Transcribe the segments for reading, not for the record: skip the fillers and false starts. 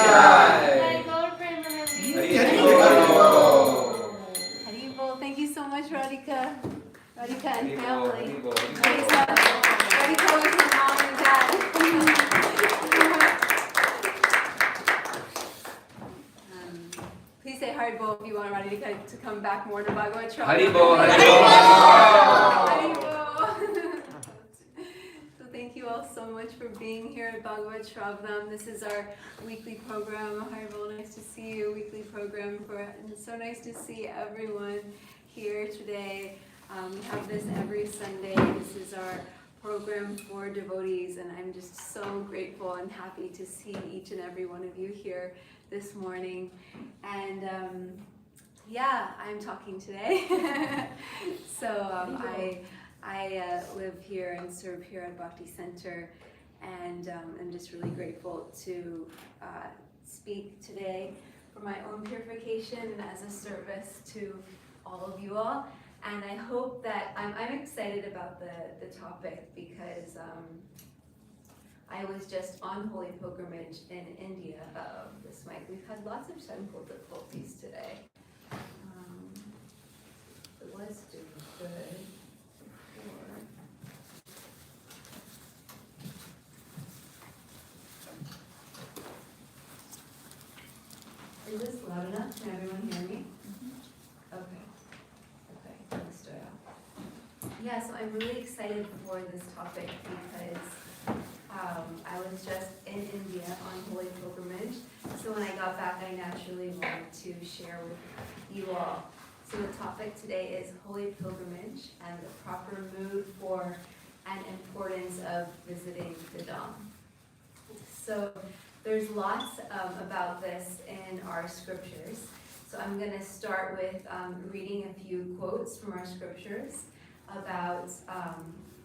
Jai. Haribol. Thank you so much, Radhika. Radhika and family. Haribol. Radhika with her mom and dad. Please say Haribol if you want Radhika to come back more to Bhagavat. Haribol. Haribol. So thank you all so much for being here at Bhagavat Shravanam. This is our weekly program. Haribol, nice to see you. Weekly program and it's so nice to see everyone here today. We have this every Sunday. This is our program for devotees, and I'm just so grateful and happy to see each and every one of you here this morning. And I'm talking today. So I live here and serve here at Bhakti Center, and I'm just really grateful to speak today for my own purification and as a service to all of you all. And I hope that I'm excited about the topic because I was just on holy pilgrimage in India. This mic. We've had lots of technical difficulties today. It was doing good before. Is this loud enough? Can everyone hear me? Okay. Thanks, Joya. Yeah, so I'm really excited for this topic because I was just in India on holy pilgrimage. So when I got back, I naturally wanted to share with you all. So the topic today is holy pilgrimage and the proper mood for and importance of visiting the Dham. So there's lots about this in our scriptures. So I'm going to start with reading a few quotes from our scriptures about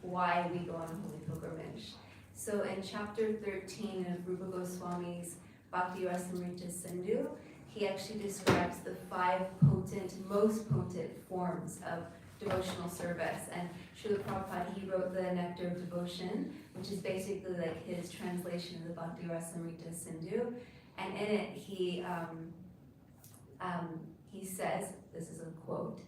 why we go on a holy pilgrimage. So in chapter 13 of Rupa Goswami's Bhakti Rasamrita Sindhu, he actually describes the 5 most potent forms of devotional service. And Srila Prabhupada, he wrote the Nectar of Devotion, which is basically like his translation of the Bhakti Rasamrita Sindhu. And in it, he says, this is a quote,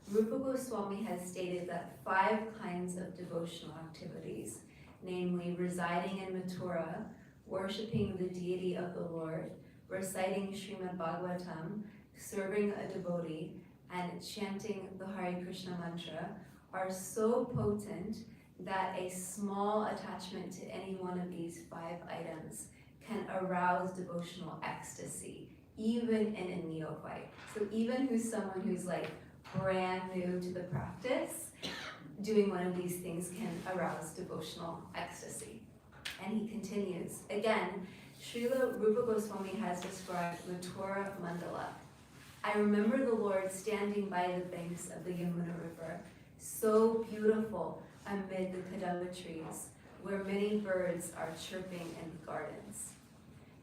Rupa Goswami has stated that 5 kinds of devotional activities, namely residing in Mathura, worshipping the deity of the Lord, reciting Srimad Bhagavatam, serving a devotee, and chanting the Hare Krishna mantra, are so potent that a small attachment to any one of these 5 items can arouse devotional ecstasy, even in a neophyte. So even someone who's like brand new to the practice, doing one of these things can arouse devotional ecstasy. And he continues, again, Srila Rupa Goswami has described Mathura Mandala. I remember the Lord standing by the banks of the Yamuna River, so beautiful amid the kadamba trees, where many birds are chirping in the gardens.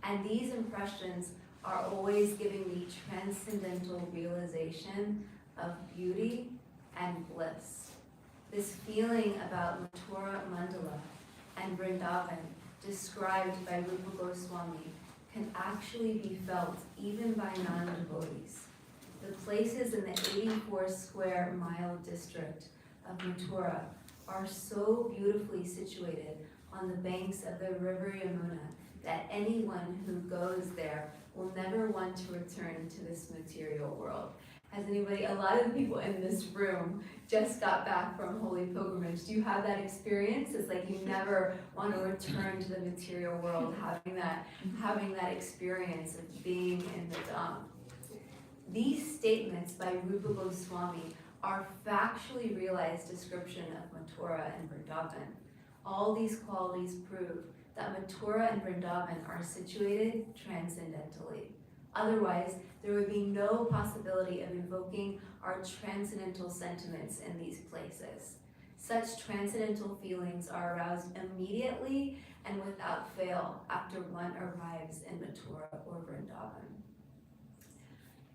And these impressions are always giving me transcendental realization of beauty and bliss. This feeling about Mathura Mandala and Vrindavan, described by Rupa Goswami, can actually be felt even by non-devotees. The places in the 84 square mile district of Mathura are so beautifully situated on the banks of the river Yamuna that anyone who goes there will never want to return to this material world. Has anybody, a lot of the people in this room just got back from holy pilgrimage. Do you have that experience? It's like you never want to return to the material world, having that experience of being in the Dham. These statements by Rupa Goswami are factually realized description of Mathura and Vrindavan. All these qualities prove that Mathura and Vrindavan are situated transcendentally. Otherwise, there would be no possibility of invoking our transcendental sentiments in these places. Such transcendental feelings are aroused immediately and without fail after one arrives in Mathura or Vrindavan.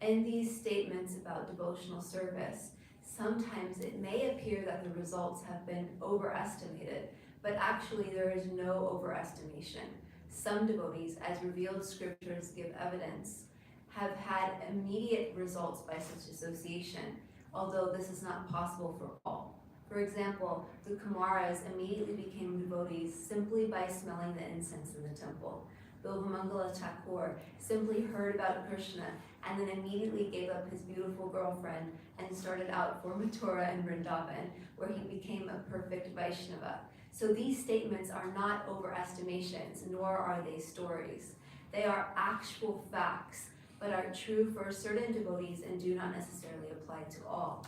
In these statements about devotional service, sometimes it may appear that the results have been overestimated, but actually there is no overestimation. Some devotees, as revealed scriptures give evidence, have had immediate results by such association, although this is not possible for all. For example, the Kumaras immediately became devotees simply by smelling the incense in the temple. Bilvamangala Thakur simply heard about Krishna and then immediately gave up his beautiful girlfriend and started out for Mathura and Vrindavan, where he became a perfect Vaishnava. So these statements are not overestimations, nor are they stories. They are actual facts, but are true for certain devotees and do not necessarily apply to all.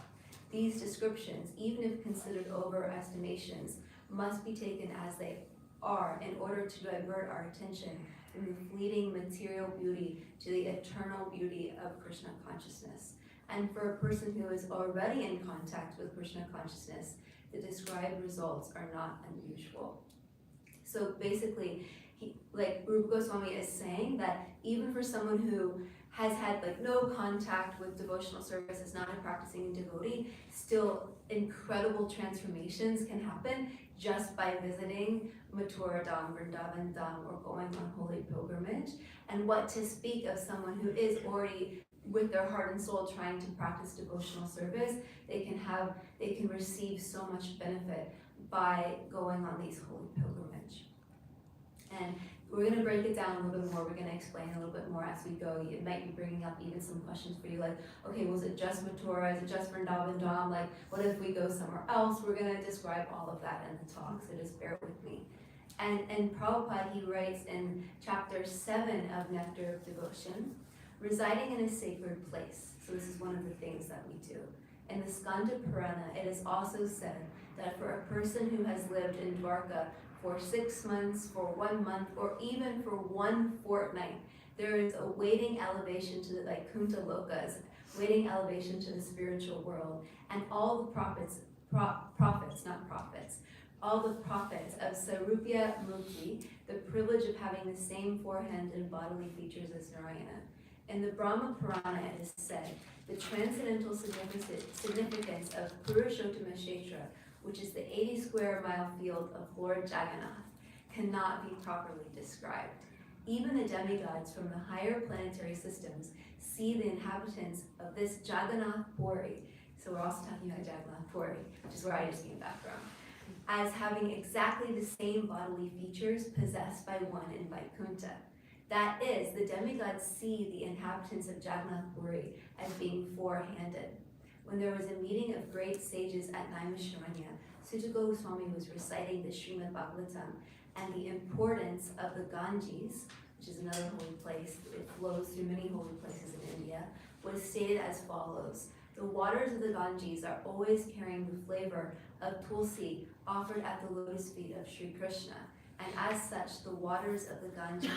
These descriptions, even if considered overestimations, must be taken as they are in order to divert our attention from the fleeting material beauty to the eternal beauty of Krishna consciousness. And for a person who is already in contact with Krishna consciousness, the described results are not unusual. So basically, Rupa Goswami is saying that even for someone who has had no contact with devotional service, is not a practicing devotee, still incredible transformations can happen just by visiting Mathura Dham, Vrindavan Dham, or going on holy pilgrimage. And what to speak of someone who is already with their heart and soul trying to practice devotional service, they can receive so much benefit by going on these holy pilgrimage. And we're going to break it down a little bit more. We're going to explain a little bit more as we go. It might be bringing up even some questions for you, like, okay, was it just Mathura? Is it just Vrindavan Dham? Like, what if we go somewhere else? We're going to describe all of that in the talk, so just bear with me. And Prabhupada, he writes in chapter 7 of Nectar of Devotion, residing in a sacred place. So this is one of the things that we do. In the Skanda Purana, it is also said that for a person who has lived in Dwarka for 6 months, for 1 month, or even for 1 fortnight, there is a waiting elevation to the Kunta Lokas, waiting elevation to the spiritual world, and all the prophets, all the prophets of Sarupya Mukti, the privilege of having the same forehand and bodily features as Narayana. In the Brahma Purana, it is said, the transcendental significance of Purushottama Kshetra, which is the 80 square mile field of Lord Jagannath, cannot be properly described. Even the demigods from the higher planetary systems see the inhabitants of this Jagannath Puri, so we're also talking about Jagannath Puri, which is where I just came back from, as having exactly the same bodily features possessed by one in Vaikuntha. That is, the demigods see the inhabitants of Jagannath Puri as being four-handed. When there was a meeting of great sages at Naimisharanya, Sutta Goswami was reciting the Srimad Bhagavatam and the importance of the Ganges, which is another holy place, it flows through many holy places in India, was stated as follows. The waters of the Ganges are always carrying the flavor of tulsi offered at the lotus feet of Sri Krishna. And as such, the waters of the Ganges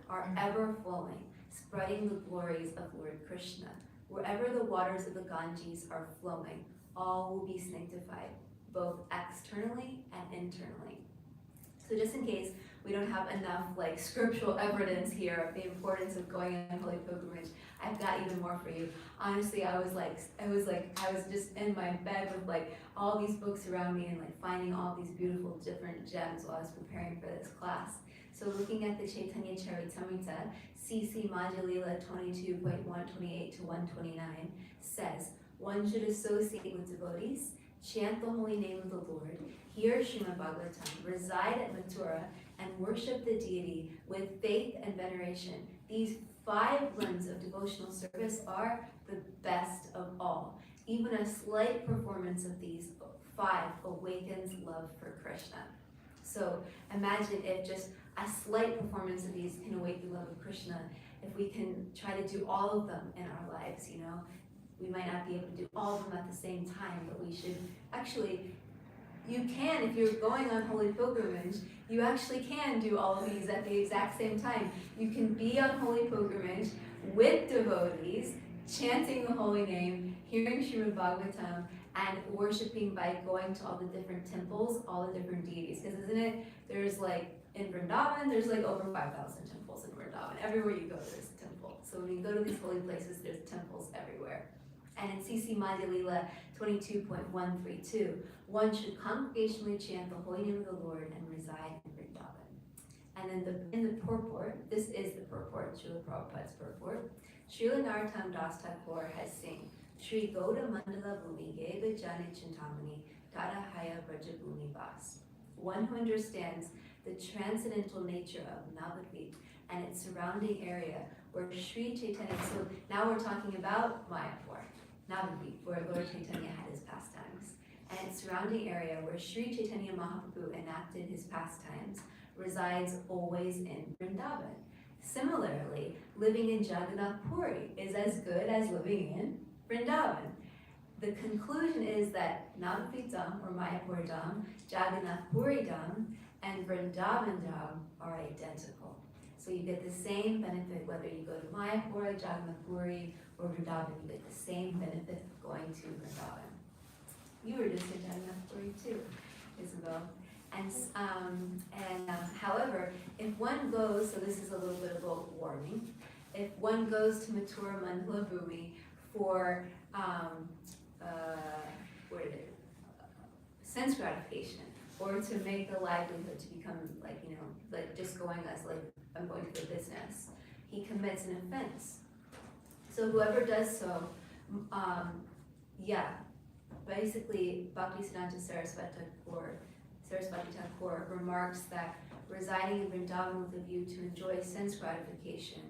are ever flowing, spreading the glories of Lord Krishna. Wherever the waters of the Ganges are flowing, all will be sanctified, both externally and internally. So just in case we don't have enough scriptural evidence here of the importance of going on holy pilgrimage, I've got even more for you. Honestly, I was just in my bed with all these books around me and finding all these beautiful different gems while I was preparing for this class. So looking at the Chaitanya Charitamrita, CC Madhya 22.128 to 129 says, one should associate with devotees, chant the holy name of the Lord, hear Srimad Bhagavatam, reside at Mathura, and worship the deity with faith and veneration. These 5 limbs of devotional service are the best of all. Even a slight performance of these 5 awakens love for Krishna. So imagine if just a slight performance of these can awaken love of Krishna. If we can try to do all of them in our lives, we might not be able to do all of them at the same time, but we should actually, you can, if you're going on holy pilgrimage, you actually can do all of these at the exact same time. You can be on holy pilgrimage with devotees, chanting the holy name, hearing Srimad Bhagavatam, and worshiping by going to all the different temples, all the different deities. Because isn't it, there's in Vrindavan, there's over 5,000 temples in Vrindavan. Everywhere you go, there's a temple. So when you go to these holy places, there's temples everywhere. And in CC Madhya Lila 22.132, one should congregationally chant the holy name of the Lord and reside in Vrindavan. And And in the purport, this is the purport, Srila Prabhupada's purport. Srila Narottam Das Thakur has seen Shri Gauda Mandala Bhumi Geba Jani Chintamani Tata Haya Braja Bhumi Vas. One who understands the transcendental nature of Navadvip and its surrounding area where Sri Chaitanya, so now we're talking about Mayapur, Navadvip, where Lord Chaitanya had his pastimes, and its surrounding area where Sri Chaitanya Mahaprabhu enacted his pastimes resides always in Vrindavan. Similarly, living in Jagannath Puri is as good as living in Vrindavan. The conclusion is that Navadvip Dham or Mayapur Dham, Jagannath Puri Dham, and Vrindavan Dham are identical. So you get the same benefit whether you go to Mayapur, Jagannath Puri, or Vrindavan. You get the same benefit of going to Vrindavan. You were just in Jagannath Puri too, Isabel. However, if one goes, so this is a little bit of a warning, if one goes to Mathura Mandala Bhumi for sense gratification, or to make a livelihood, to become like just going as like, I'm going to the business, he commits an offense. So whoever does so, basically Bhaktisiddhanta Saraswati Thakur remarks that residing in Vrindavan with a view to enjoy sense gratification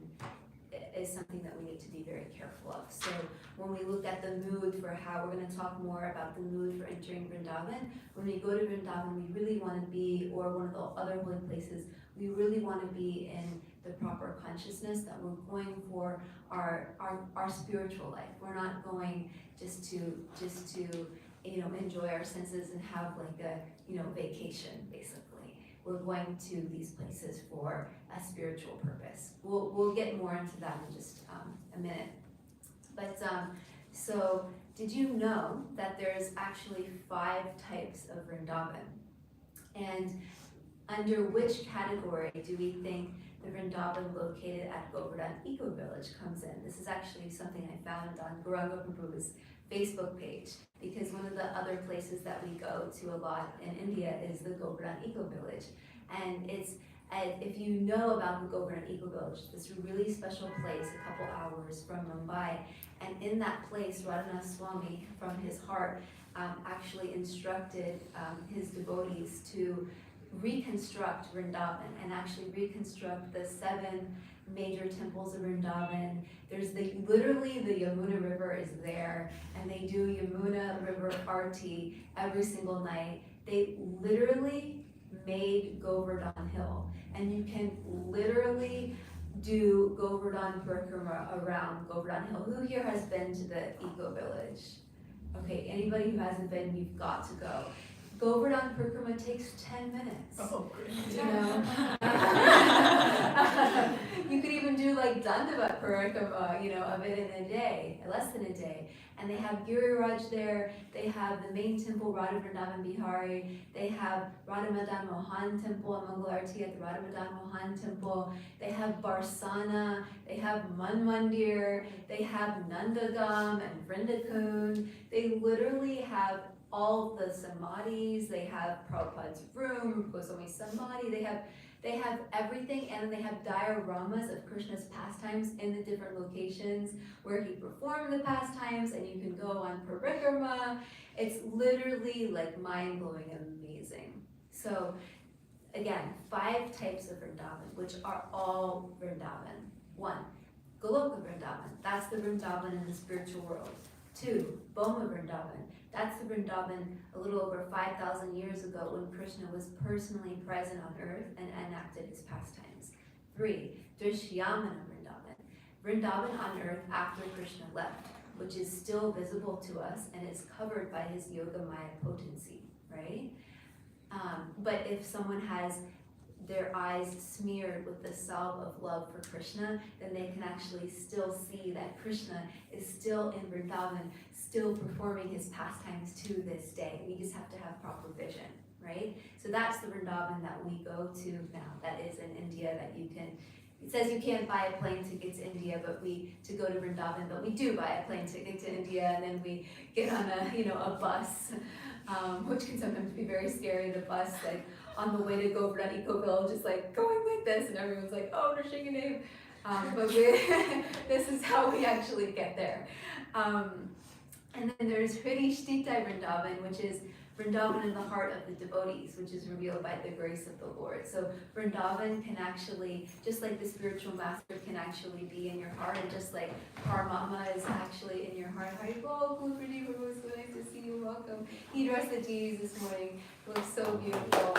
is something that we need to be very careful of. So when we look at the mood for how, we're going to talk more about the mood for entering Vrindavan. When we go to Vrindavan, we really want to be, or one of the other holy places, we really want to be in the proper consciousness that we're going for our spiritual life. We're not going just to enjoy our senses and have like a vacation, basically. We're going to these places for a spiritual purpose. We'll get more into that in just a minute. But so did you know that there's actually 5 types of Vrindavan? And under which category do we think the Vrindavan located at Govardhan Eco Village comes in? This is actually something I found on Gauranga Prabhu's Facebook page, because one of the other places that we go to a lot in India is the Govardhan Eco Village. And if you know about the Govardhan Eco Village, this really special place a couple hours from Mumbai, and in that place, Radhanath Swami, from his heart, actually instructed his devotees to reconstruct Vrindavan and actually reconstruct the 7 major temples of Vrindavan. There's literally the Yamuna River is there, and they do Yamuna River Aarti every single night. They literally made Govardhan Hill, and you can literally do Govardhan Parikrama around Govardhan Hill. Who here has been to the Eco Village? Okay, anybody who hasn't been, you've got to go. Govardhan Parikrama takes 10 minutes. Oh, great. You know? You could even do like Dandavat Parikrama, of it in a day, less than a day. And they have Giriraj there, they have the main temple, Radha Vrindavan Bihari, they have Radha Madan Mohan Temple and Mangalarti at the Radha Madan Mohan Temple, they have Barsana, they have Man Mandir, they have Nandagam and Vrindakund. They literally have all the samadhis, they have Prabhupada's room, Goswami Samadhi, they have everything, and they have dioramas of Krishna's pastimes in the different locations where he performed the pastimes, and you can go on parikrama. It's literally like mind-blowing, amazing. So again, 5 types of Vrindavan, which are all Vrindavan. 1, Goloka Vrindavan, that's the Vrindavan in the spiritual world. 2, Boma Vrindavan, that's the Vrindavan a little over 5,000 years ago when Krishna was personally present on earth and enacted his pastimes. 3, Drishyamana Vrindavan, Vrindavan on earth after Krishna left, which is still visible to us and is covered by his Yoga Maya potency, right? But if someone has their eyes smeared with the salve of love for Krishna, then they can actually still see that Krishna is still in Vrindavan, still performing his pastimes to this day. We just have to have proper vision, right? So that's the Vrindavan that we go to now, that is in India, that you can, it says you can't buy a plane ticket to India, to go to Vrindavan, but we do buy a plane ticket to India, and then we get on a bus, which can sometimes be very scary, the bus, like on the way to Govardhan Eco Village is like going like this, and everyone's like, oh, Nrsingadev. But this is how we actually get there. And then there's Hridishtita Vrindavan, which is Vrindavan in the heart of the devotees, which is revealed by the grace of the Lord. So Vrindavan can actually, just like the spiritual master can actually be in your heart, and just like Paramama is actually in your heart. Haribol, Kulpriti, it was so nice to see you. Welcome. He dressed the deities this morning. It looks so beautiful.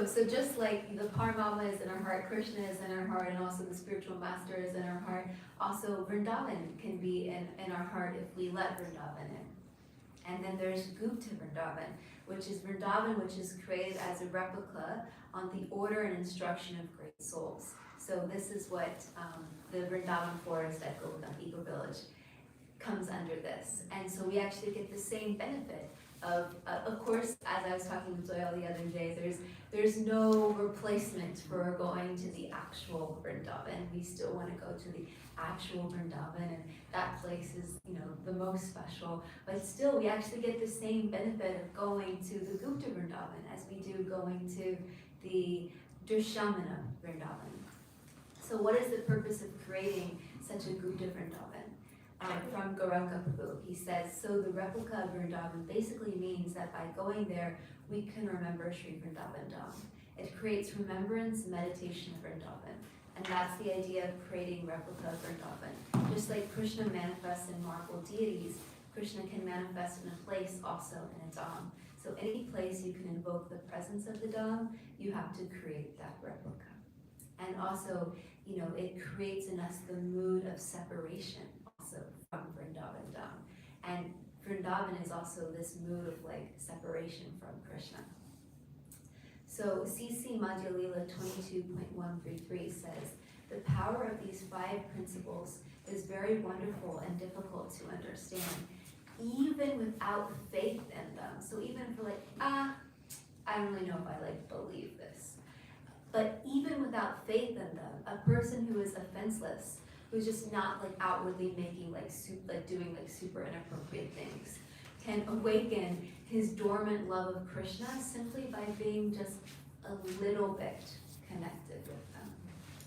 So just like the Paramama is in our heart, Krishna is in our heart, and also the spiritual master is in our heart, also Vrindavan can be in our heart if we let Vrindavan in. And then there's Gupta Vrindavan, which is Vrindavan, which is created as a replica on the order and instruction of great souls. So this is what the Vrindavan forest at Govardhan Eco Village comes under this. And so we actually get the same benefit of course, as I was talking with Zoya the other day, there's no replacement for going to the actual Vrindavan. We still want to go to the actual Vrindavan, and that place is, the most special. But still, we actually get the same benefit of going to the Gupta Vrindavan as we do going to the Drishamana Vrindavan. So what is the purpose of creating such a Gupta Vrindavan? From Gauranga Prabhu, he says, so the replica of Vrindavan basically means that by going there, we can remember Sri Vrindavan Dham. It creates remembrance, meditation of Vrindavan. And that's the idea of creating replica of Vrindavan. Just like Krishna manifests in marble deities, Krishna can manifest in a place also in a Dham. So any place you can invoke the presence of the Dham, you have to create that replica. And also, it creates in us the mood of separation from Vrindavan Dham. And Vrindavan is also this mood of separation from Krishna. So CC Madhya Lila 22.133 says, the power of these 5 principles is very wonderful and difficult to understand, even without faith in them. So even if we're I don't really know if I believe this. But even without faith in them, a person who is offenseless, who's just not outwardly making doing super inappropriate things, can awaken his dormant love of Krishna simply by being just a little bit connected with them.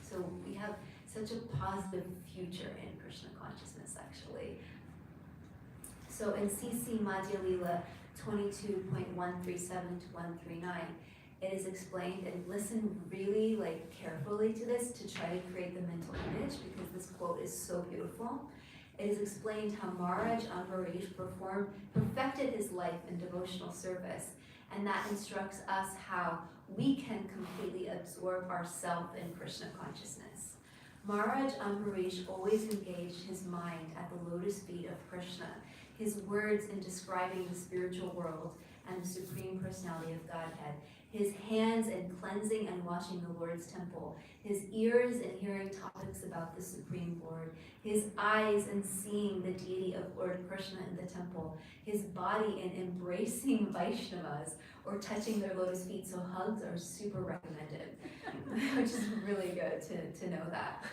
So we have such a positive future in Krishna consciousness, actually. So in CC Madhya Lila 22.137 to 139, it is explained, and listen really carefully to this to try to create the mental image, because this quote is so beautiful. It is explained how Maharaj Ambarish perfected his life in devotional service, and that instructs us how we can completely absorb ourselves in Krishna consciousness. Maharaj Ambarish always engaged his mind at the lotus feet of Krishna, his words in describing the spiritual world and the Supreme Personality of Godhead, his hands in cleansing and washing the Lord's temple, his ears in hearing topics about the Supreme Lord, his eyes in seeing the deity of Lord Krishna in the temple, his body in embracing Vaishnavas or touching their lotus feet. So hugs are super recommended, which is really good to know that.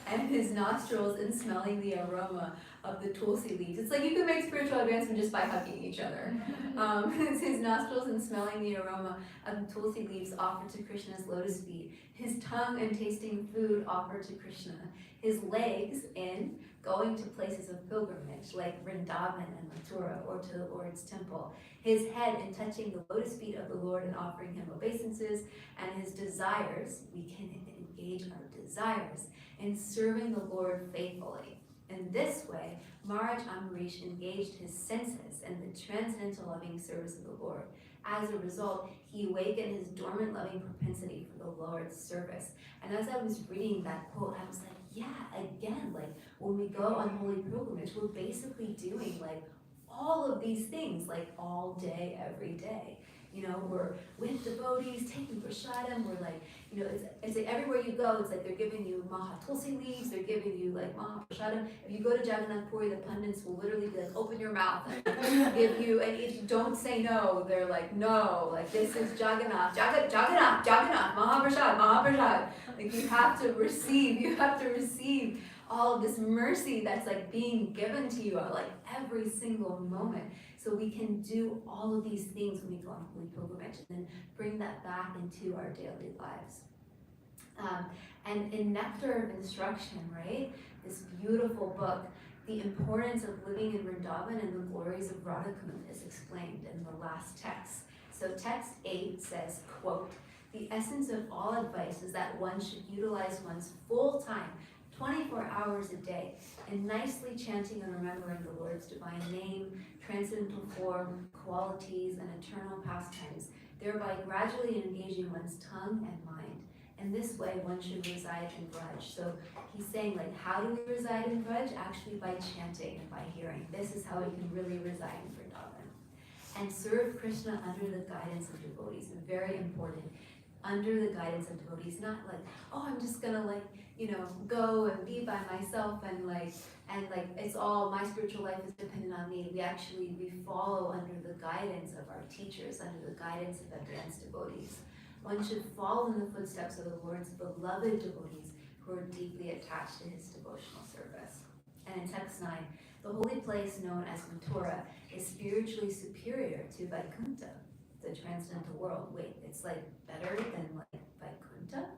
And his nostrils in smelling the aroma of the tulsi leaves. It's you can make spiritual advancement just by hugging each other. It's his nostrils in smelling the aroma of the tulsi leaves offered to Krishna's lotus feet. His tongue in tasting food offered to Krishna. His legs in going to places of pilgrimage like Vrindavan and Mathura, or to the Lord's temple. His head in touching the lotus feet of the Lord and offering him obeisances. And his desires, we can engage our desires in serving the Lord faithfully. In this way, Maharaj Ambarish engaged his senses in the transcendental loving service of the Lord. As a result, he awakened his dormant loving propensity for the Lord's service. And as I was reading that quote, I was yeah, again, when we go on holy pilgrimage, we're basically doing all of these things all day, every day. We're with devotees, taking prasadam, we're it's everywhere you go, it's they're giving you maha tulsi leaves, they're giving you maha prasadam. If you go to Jagannath Puri, the pundits will literally be open your mouth and give you, and if you don't say no, they're no, this is Jagannath, Jagannath, maha prasad. You have to receive all of this mercy that's like being given to you like every single moment. So we can do all of these things when we go on holy pilgrimage and then bring that back into our daily lives. And in Nectar of Instruction, right, this beautiful book, the importance of living in Vrindavan and the glories of Radhakund is explained in the last text. So text 8 says, quote, "The essence of all advice is that one should utilize one's full time, 24 hours a day, in nicely chanting and remembering the Lord's divine name, transcendental form, qualities, and eternal pastimes, thereby gradually engaging one's tongue and mind. In this way, one should reside in Braj." So he's saying, like, how do we reside in Braj? Actually by chanting and by hearing. This is how we can really reside in Vrindavan. And serve Krishna under the guidance of devotees. Very important. Under the guidance of devotees, not like, oh, I'm just gonna like, go and be by myself and it's all, my spiritual life is dependent on me. We follow under the guidance of our teachers, under the guidance of advanced devotees. One should follow in the footsteps of the Lord's beloved devotees who are deeply attached to his devotional service. And in text 9, the holy place known as Mathura is spiritually superior to Vaikuntha, the transcendental world. Wait, it's like better than like Vaikuntha?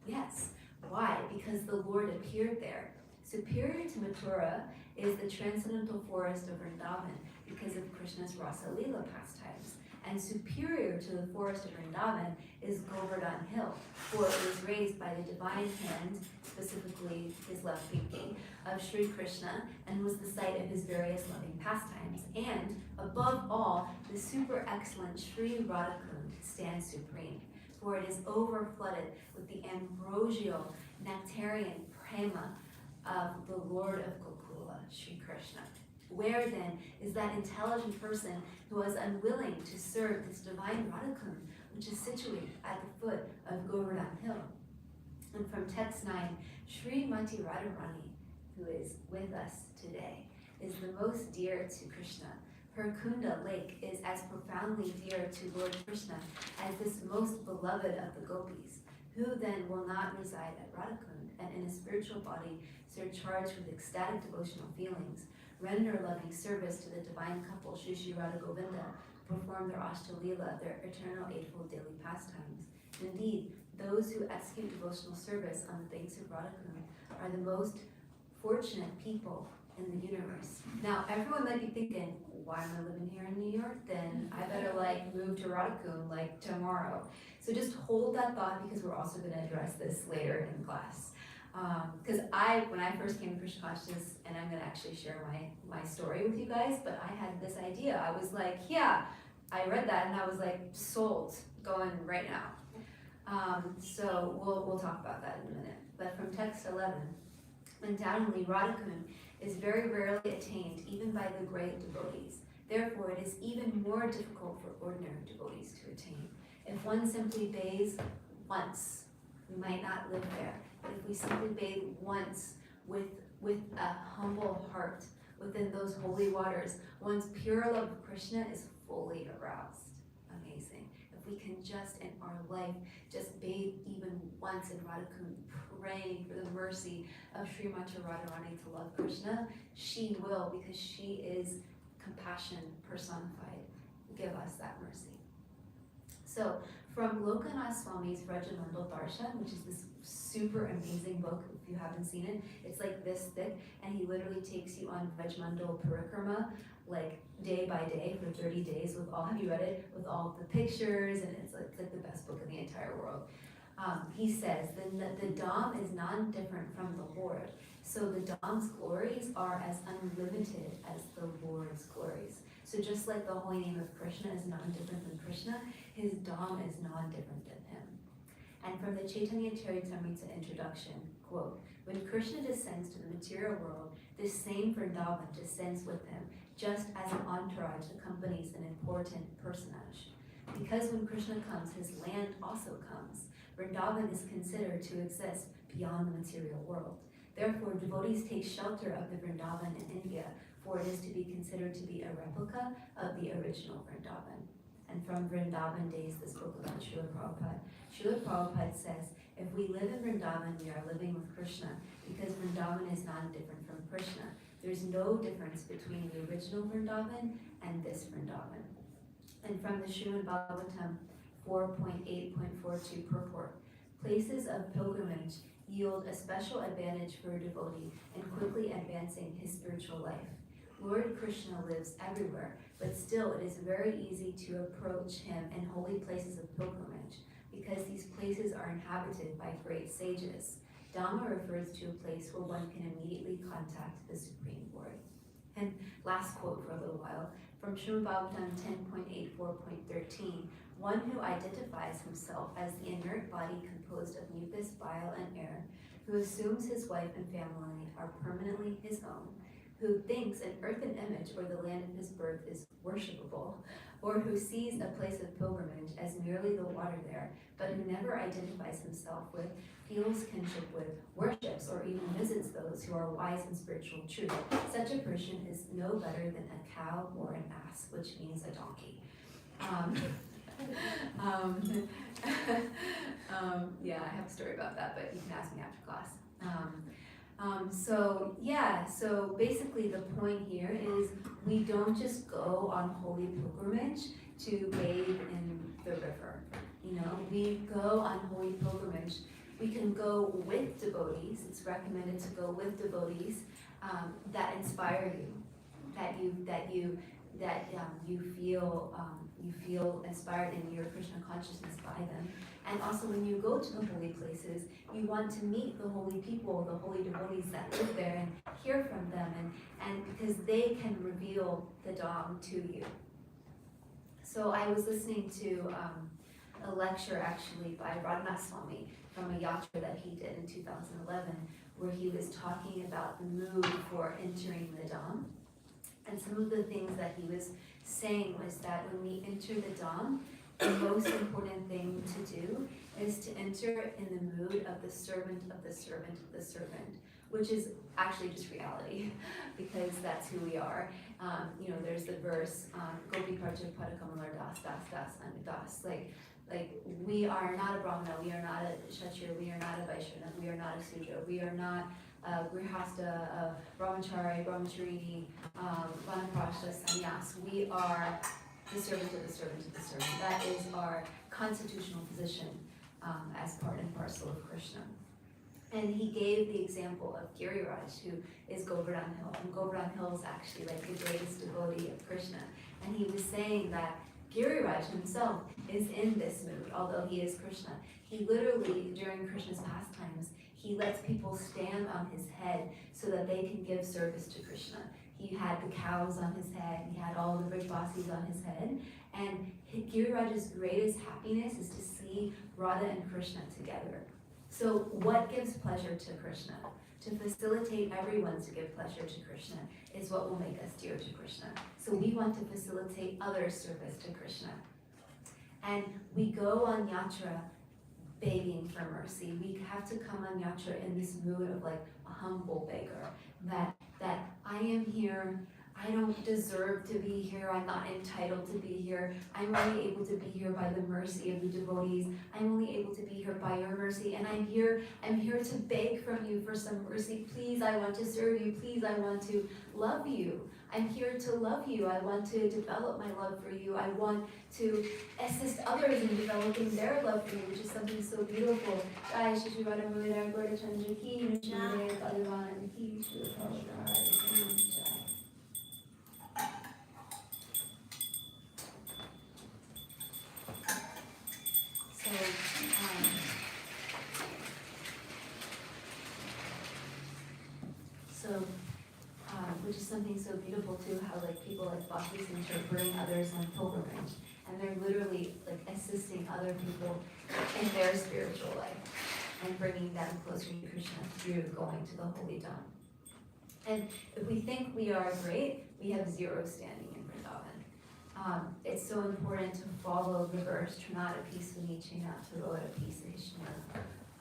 Yes. Why? Because the Lord appeared there. Superior to Mathura is the transcendental forest of Vrindavan because of Krishna's Rasa Leela pastimes. And superior to the forest of Vrindavan is Govardhan Hill, for it was raised by the divine hand, specifically his left pinky, of Sri Krishna, and was the site of his various loving pastimes. And above all, the super excellent Sri Radhakund stands supreme, for it is overflooded with the ambrosial nectarian prema of the Lord of Gokula, Sri Krishna. Where then is that intelligent person who was unwilling to serve this divine Radhakund, which is situated at the foot of Govardhan Hill? And from text 9, Sri Mati Radharani, who is with us today, is the most dear to Krishna. Her Kunda lake is as profoundly dear to Lord Krishna as this most beloved of the gopis. Who then will not reside at Radhakund and in a spiritual body surcharged with ecstatic devotional feelings, render loving service to the divine couple Shri Shri Radha Govinda, perform their Ashtalila, their eternal eightfold daily pastimes? Indeed, those who execute devotional service on the banks of Radhakund are the most fortunate people in the universe. Now, everyone might be thinking, why am I living here in New York? Then I better move to Radhakund tomorrow. So just hold that thought, because we're also going to address this later in class. Because when I first came to Krishna consciousness, and I'm going to actually share my story with you guys, but I had this idea. I was like, yeah, I read that and I was like, sold, going right now. So we'll talk about that in a minute. But from text 11, undoubtedly Radhakund is very rarely attained even by the great devotees. Therefore, it is even more difficult for ordinary devotees to attain. If one simply bathes once, we might not live there. But if we simply bathe once with a humble heart within those holy waters, one's pure love of Krishna is fully aroused. Amazing. If we can just in our life just bathe even once in Radhakund, praying for the mercy of Srimati Radharani to love Krishna, she will, because she is compassion personified, give us that mercy. So from Lokanath Swami's Rajamandal Darshan, which is this super amazing book, if you haven't seen it, it's like this thick, and he literally takes you on Rajamandal Parikrama, day by day for 30 days with all, have you read it? With all the pictures, and it's like the best book in the entire world. He says the Dham is non-different from the Lord. So the Dham's glories are as unlimited as the Lord's glories. So just like the holy name of Krishna is non-different than Krishna, his Dham is non-different than him. And from the Chaitanya Charitamrita introduction, quote, when Krishna descends to the material world, this same Vrindavan descends with him, just as an entourage accompanies an important personage. Because when Krishna comes, his land also comes. Vrindavan is considered to exist beyond the material world. Therefore, devotees take shelter of the Vrindavan in India, for it is to be considered to be a replica of the original Vrindavan. And from Vrindavan Days, this book about Srila Prabhupada. Srila Prabhupada says, if we live in Vrindavan, we are living with Krishna, because Vrindavan is not different from Krishna. There's no difference between the original Vrindavan and this Vrindavan. And from the Srimad Bhagavatam 4.8.42 purport, places of pilgrimage yield a special advantage for a devotee in quickly advancing his spiritual life. Lord Krishna lives everywhere, but still it is very easy to approach him in holy places of pilgrimage, because these places are inhabited by great sages. Dhamma refers to a place where one can immediately contact the Supreme Lord. And last quote for a little while, from Srimad Bhagavatam 10.84.13, one who identifies himself as the inert body composed of mucus, bile, and air, who assumes his wife and family are permanently his own, who thinks an earthen image or the land of his birth is worshipable, or who sees a place of pilgrimage as merely the water there, but who never identifies himself with, feels kinship with, worships, or even visits those who are wise in spiritual truth. Such a person is no better than a cow or an ass, which means a donkey. Yeah, I have a story about that, but you can ask me after class. So basically the point here is we don't just go on holy pilgrimage to bathe in the river. You know, we go on holy pilgrimage. We can go with devotees. It's recommended to go with devotees that inspire you, that you feel inspired in your Krishna consciousness by them. And also when you go to the holy places, you want to meet the holy people, the holy devotees that live there, and hear from them, and because they can reveal the Dham to you. So I was listening to a lecture actually by Radhanath Swami from a yatra that he did in 2011, where he was talking about the mood for entering the Dham. And some of the things that he was saying was that when we enter the Dham, the most important thing to do is to enter in the mood of the servant of the servant of the servant, which is actually just reality, because that's who we are. There's the verse, Gopi Parja Padakamalar Das Das Das Anudas. Like we are not a Brahmana, we are not a Kshatriya, we are not a Vaishnava, we are not a Sudra, we are not Grihasta, Brahmachari, Brahmacharini, Vanaprastha, Sannyas. We are the servant of the servant of the servant. That is our constitutional position as part and parcel of Krishna. And he gave the example of Giriraj, who is Govardhan Hill. And Govardhan Hill is actually like the greatest devotee of Krishna. And he was saying that Giriraj himself is in this mood, although he is Krishna. He literally, during Krishna's pastimes, he lets people stand on his head so that they can give service to Krishna. He had the cows on his head, he had all the Vrajvasis on his head, and Giriraj's greatest happiness is to see Radha and Krishna together. So what gives pleasure to Krishna? To facilitate everyone to give pleasure to Krishna is what will make us dear to Krishna. So we want to facilitate others' service to Krishna. And we go on yatra begging for mercy. We have to come on yatra in this mood of like a humble beggar, that I am here, I don't deserve to be here, I'm not entitled to be here, I'm only able to be here by the mercy of the devotees, I'm only able to be here by your mercy, and I'm here to beg from you for some mercy. Please, I want to serve you, please, I want to love you. I'm here to love you. I want to develop my love for you. I want to assist others in developing their love for you, which is something so beautiful. Jai Shri Radha Mudra Gaura Chandra Ki, Nishmare Bhagavan Ki, Shri Prabhupada Ki Jai. Which is something so beautiful too, how like people like Bhakti Center bring others on pilgrimage, and they're literally like assisting other people in their spiritual life and bringing them closer to Krishna through going to the holy Dham. And if we think we are great, we have zero standing in Vrindavan. It's so important to follow the verse, Trinata Pisuni Chena Tarora Pisa Hishna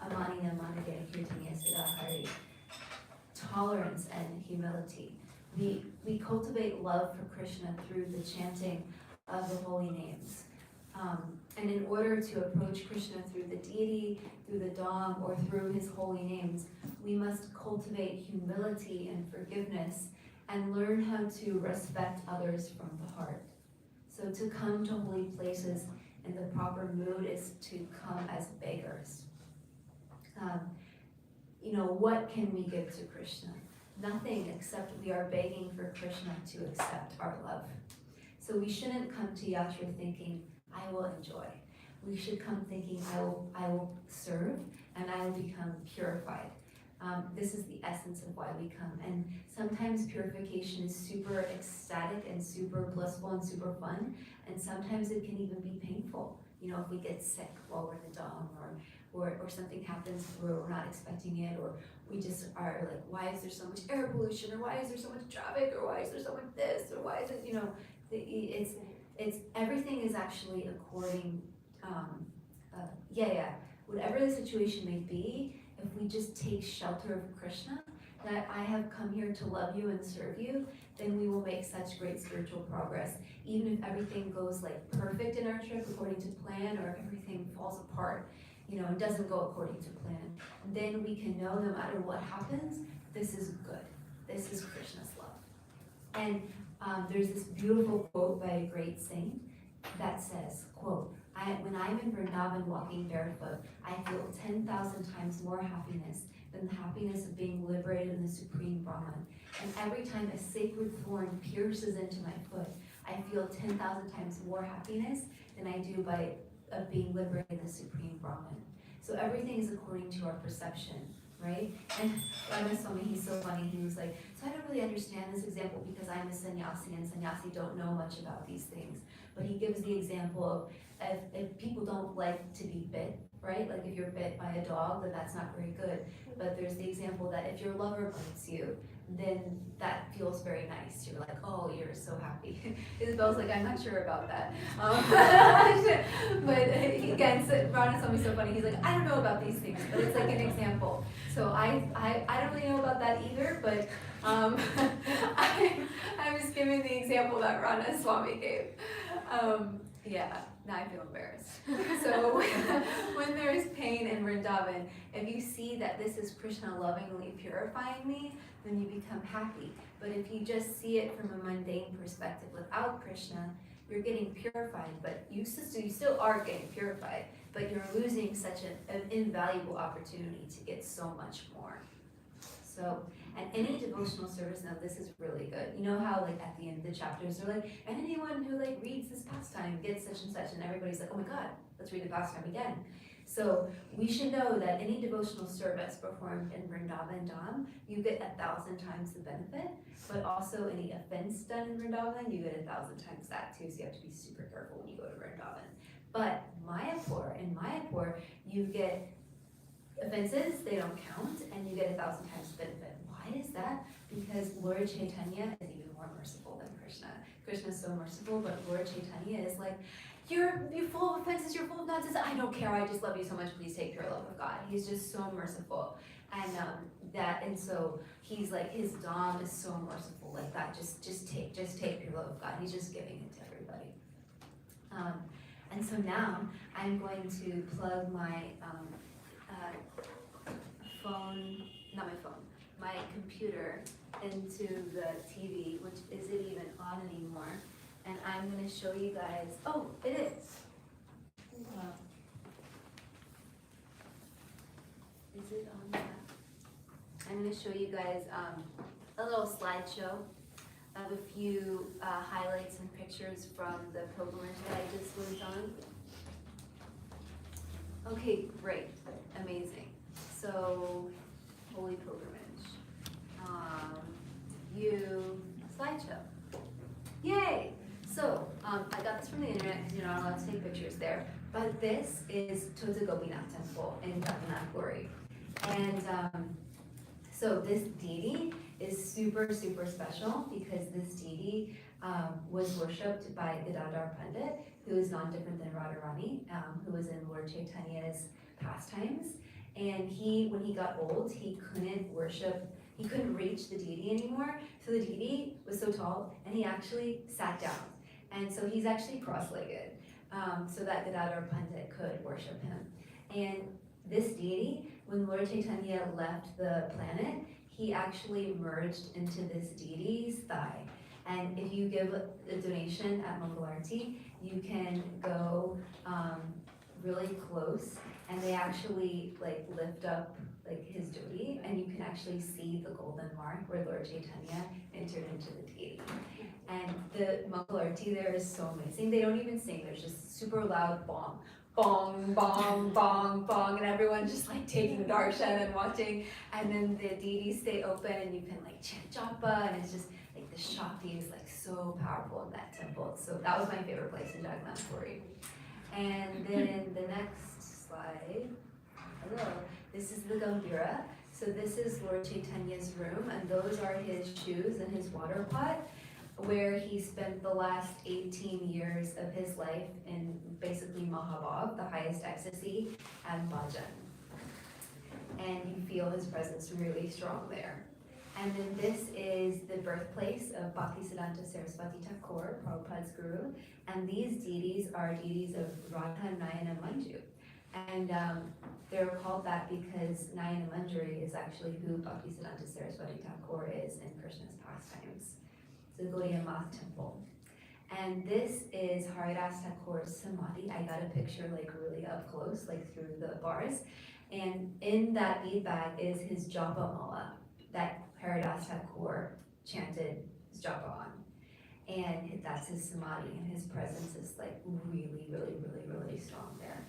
Amanina Manade Kirtanya Sadahari. Tolerance and humility. We cultivate love for Krishna through the chanting of the holy names. And in order to approach Krishna through the deity, through the Dham, or through his holy names, we must cultivate humility and forgiveness and learn how to respect others from the heart. So to come to holy places in the proper mood is to come as beggars. What can we give to Krishna? Nothing, except we are begging for Krishna to accept our love. So we shouldn't come to Yatra thinking, I will enjoy. We should come thinking, I will serve and I will become purified. This is the essence of why we come. And sometimes purification is super ecstatic and super blissful and super fun. And sometimes it can even be painful. If we get sick while we're in the Dham, or something happens where we're not expecting it, or we just are like, why is there so much air pollution, or why is there so much traffic, or why is there so much this, or why is it, it's everything is actually according, whatever the situation may be, if we just take shelter of Krishna, that I have come here to love you and serve you, then we will make such great spiritual progress. Even if everything goes like perfect in our trip according to plan, or if everything falls apart, and doesn't go according to plan, then we can know no matter what happens, this is good. This is Krishna's love. And there's this beautiful quote by a great saint that says, quote, when I'm in Vrindavan walking barefoot, I feel 10,000 times more happiness than the happiness of being liberated in the Supreme Brahman. And every time a sacred thorn pierces into my foot, I feel 10,000 times more happiness than I do by being liberated in the Supreme Brahman. So everything is according to our perception, right? And Radha Swami, he's so funny, he was like, so I don't really understand this example because I'm a sannyasi, and sannyasi don't know much about these things. But he gives the example of if people don't like to be bit, right? Like if you're bit by a dog, then that's not very good. But there's the example that if your lover bites you, then that feels very nice. You're like, oh, you're so happy. Isabel's like, I'm not sure about that. But again, Ron is something so funny. He's like, I don't know about these things, but it's like an example. So I don't really know about that either, but I was giving the example that Rana Swami gave. Now I feel embarrassed. So when there is pain in Vrindavan, if you see that this is Krishna lovingly purifying me, then you become happy. But if you just see it from a mundane perspective without Krishna, you're getting purified, but you still are getting purified, but you're losing such an invaluable opportunity to get so much more. So, and any devotional service, now this is really good. You know how like at the end of the chapters they're like, and anyone who like reads this pastime gets such and such, and everybody's like, oh my God, let's read the pastime again. So we should know that any devotional service performed in Vrindavan Dham, you get 1,000 times the benefit, but also any offense done in Vrindavan, you get 1,000 times that too, so you have to be super careful when you go to Vrindavan. But in Mayapur, you get offenses, they don't count, and you get 1,000 times the benefit. Why is that? Because Lord Chaitanya is even more merciful than Krishna. Krishna is so merciful, but Lord Chaitanya is like, you're full of offenses, you're full of nonsense, I don't care, I just love you so much, please take your love of God. He's just so merciful. And so he's like, his Dham is so merciful like that, just take your love of God. He's just giving it to everybody. And so now I'm going to plug my my computer into the TV, which isn't even on anymore. And I'm going to show you guys, oh, it is. Is it on that? I'm going to show you guys a little slideshow of a few highlights and pictures from the pilgrimage that I just went on. Okay, great, amazing. So, holy pilgrimage. Slideshow. Yay! So, I got this from the internet because you're not allowed to take pictures there. But this is Tota Gopinath Temple in Jagannath Puri. And so this deity is super, super special because this deity was worshipped by Gadadhar Pandit, who is not different than Radharani, who was in Lord Chaitanya's pastimes. And when he got old, he couldn't reach the deity anymore. So the deity was so tall, and he actually sat down. And so he's actually cross-legged. so that Gadadhar Pandit could worship him. And this deity, when Lord Chaitanya left the planet, he actually merged into this deity's thigh. And if you give a donation at Mongol Arti, you can go really close, and they actually like lift up like his deity, and you can actually see the golden mark where Lord Chaitanya entered into the deity. And the Mongol Arti there is so amazing. They don't even sing, there's just super loud bong, bong, bong, bong, bong, and everyone just like taking darshan and watching. And then the deities stay open, and you can like chant japa, and it's just like the Shakti is like so powerful in that temple. So that was my favorite place in Jagannath Puri. And then the next slide, hello, this is the Gambhira. So this is Lord Chaitanya's room, and those are his shoes and his water pot, where he spent the last 18 years of his life in basically Mahabhav, the highest ecstasy, and bhajan. And you feel his presence really strong there. And then this is the birthplace of Bhaktisiddhanta Saraswati Thakur, Prabhupada's guru. And these deities are deities of Radha, Nayana, Manju. And they're called that because Nayana Manjari is actually who Bhaktisiddhanta Saraswati Thakur is in Krishna's pastimes. The Gaudiya Math temple. And this is Haridas Thakur's samadhi. I got a picture like really up close, like through the bars. And in that bead bag is his japa mala that Haridas Thakur chanted his japa on. And that's his samadhi, and his presence is like really, really, really, really strong there.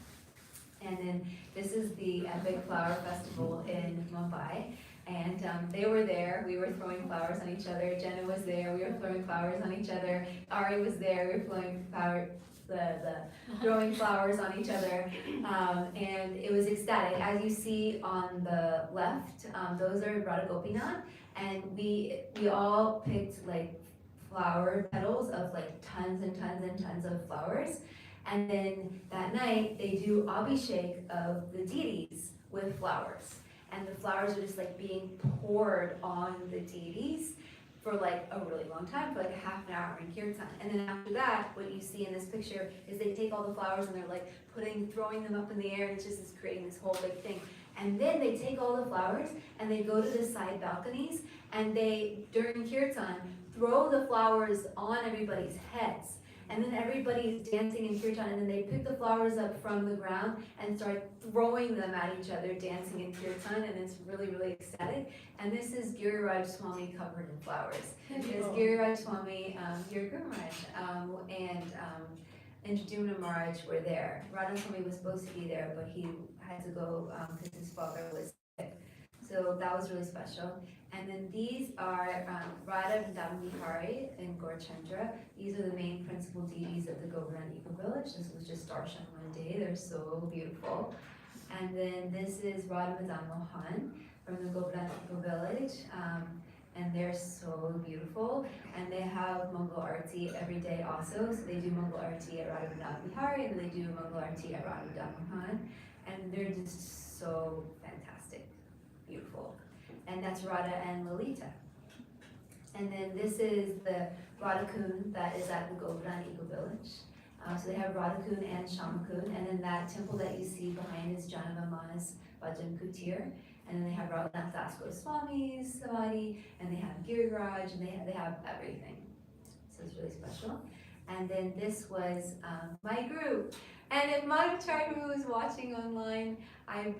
And then this is the Epic Flower Festival in Mumbai. And they were there, we were throwing flowers on each other, Jenna was there, we were throwing flowers on each other, Ari was there, we were throwing throwing flowers on each other, and it was ecstatic. As you see on the left, those are Radha Gopinath, and we all picked like flower petals of like tons and tons and tons of flowers, and then that night they do abhishek of the deities with flowers. And the flowers are just like being poured on the deities for like a really long time, for like a half an hour in kirtan. And then after that, what you see in this picture is they take all the flowers and they're like throwing them up in the air, and it's just creating this whole big thing. And then they take all the flowers and they go to the side balconies, and they, during kirtan, throw the flowers on everybody's heads. And then everybody's dancing in kirtan, and then they pick the flowers up from the ground and start throwing them at each other, dancing in kirtan, and it's really, really ecstatic. And this is Giriraj Swami covered in flowers. Because Giriraj Swami, your Guru Maharaj, and Jadumna Maharaj were there. Radha Swami was supposed to be there, but he had to go because his father was sick. So that was really special. And then these are Radha Vrindavan Vihari and Gaurachandra. These are the main principal deities of the Govardhan Eco Village. This was just darshan one day. They're so beautiful. And then this is Radha Madan Mohan from the Govardhan Eco Village. And they're so beautiful. And they have Mongol Arti every day also. So they do Mongol Arti at Radha Vrindavan Vihari, and they do Mongol Arti at Radha Madan Mohan. And they're just so fantastic, beautiful. And that's Radha and Lalita. And then this is the Radha Kund that is at the Govardhan Eco Village. So they have Radha Kund and Shama Kund, and then that temple that you see behind is Janavama's Bhajan Kutir. And then they have Raghunath Das Goswami's samadhi, and they have Giriraj, and they have everything. So it's really special. And then this was my group. And if Madhvacharya is watching online, I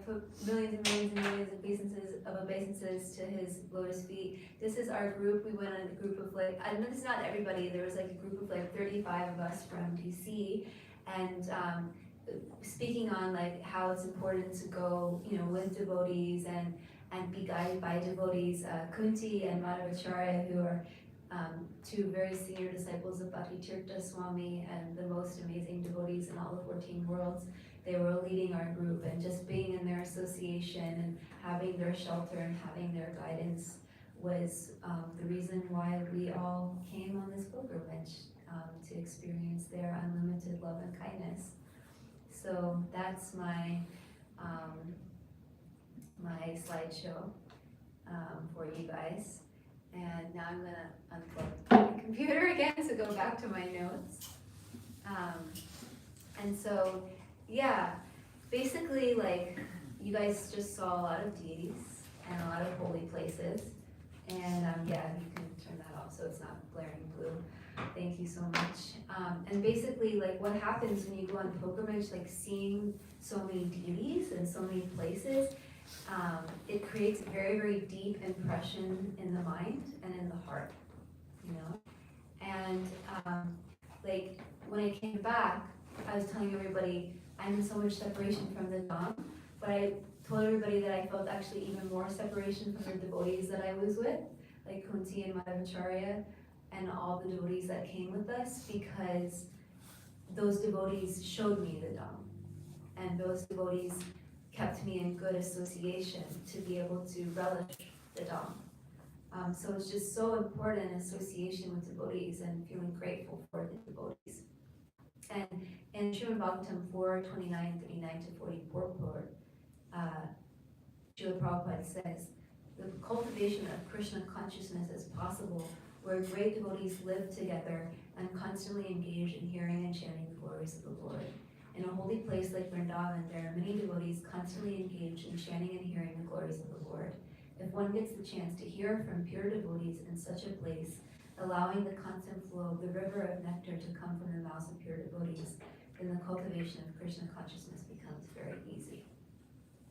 put millions and millions and millions of obeisances to his lotus feet. This is our group. We went on a group of like, I know this is not everybody, there was like a group of like 35 of us from DC, and speaking on like how it's important to go, with devotees and be guided by devotees. Kunti and Madhvacharya, who are two very senior disciples of Bhakti Tirtha Swami and the most amazing devotees in all the 14 worlds. They were leading our group, and just being in their association and having their shelter and having their guidance was the reason why we all came on this pilgrimage to experience their unlimited love and kindness. So that's my my slideshow for you guys. And now I'm gonna unplug my computer again to go back to my notes. And so, yeah, basically, like, you guys just saw a lot of deities and a lot of holy places. And yeah, you can turn that off so it's not glaring blue. Thank you so much. And basically, like, what happens when you go on pilgrimage, like seeing so many deities and so many places, it creates a very, very deep impression in the mind and in the heart, you know? And like, when I came back, I was telling everybody I'm in so much separation from the Dham, but I told everybody that I felt actually even more separation from the devotees that I was with, like Kunti and Madhavacharya, and all the devotees that came with us, because those devotees showed me the Dham, and those devotees kept me in good association to be able to relish the Dham. So it's just so important, association with devotees and feeling grateful for the devotees. And in Srimad Bhagavatam 4:29, 39 to 44 purport, Srila Prabhupada says, the cultivation of Krishna consciousness is possible where great devotees live together and constantly engage in hearing and chanting the glories of the Lord. In a holy place like Vrindavan, there are many devotees constantly engaged in chanting and hearing the glories of the Lord. If one gets the chance to hear from pure devotees in such a place, allowing the constant flow of the river of nectar to come from the mouths of pure devotees, then the cultivation of Krishna consciousness becomes very easy.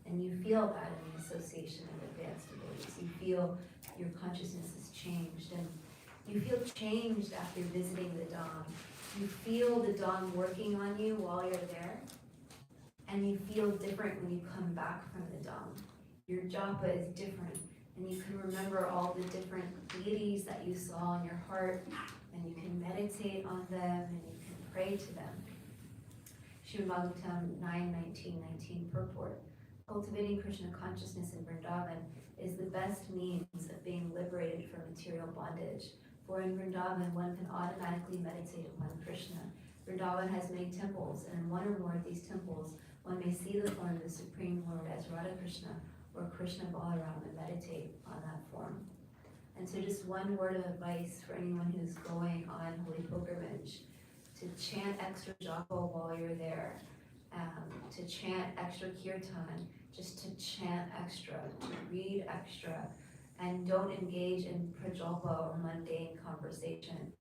And you feel that in the association of advanced devotees. You feel your consciousness is changed, and you feel changed after visiting the Dham. You feel the Dham working on you while you're there, and you feel different when you come back from the Dham. Your japa is different, and you can remember all the different deities that you saw in your heart, and you can meditate on them, and you can pray to them. Srimad Bhagavatam 9:19 purport. Cultivating Krishna consciousness in Vrindavan is the best means of being liberated from material bondage. For in Vrindavan, one can automatically meditate upon Krishna. Vrindavan has many temples, and in one or more of these temples, one may see the form of the Supreme Lord as Radha Krishna or Krishna Balaram and meditate on that form. And so just one word of advice for anyone who's going on holy pilgrimage: to chant extra japa while you're there, to chant extra kirtan, just to chant extra, to read extra, and don't engage in prajalpa or mundane conversation.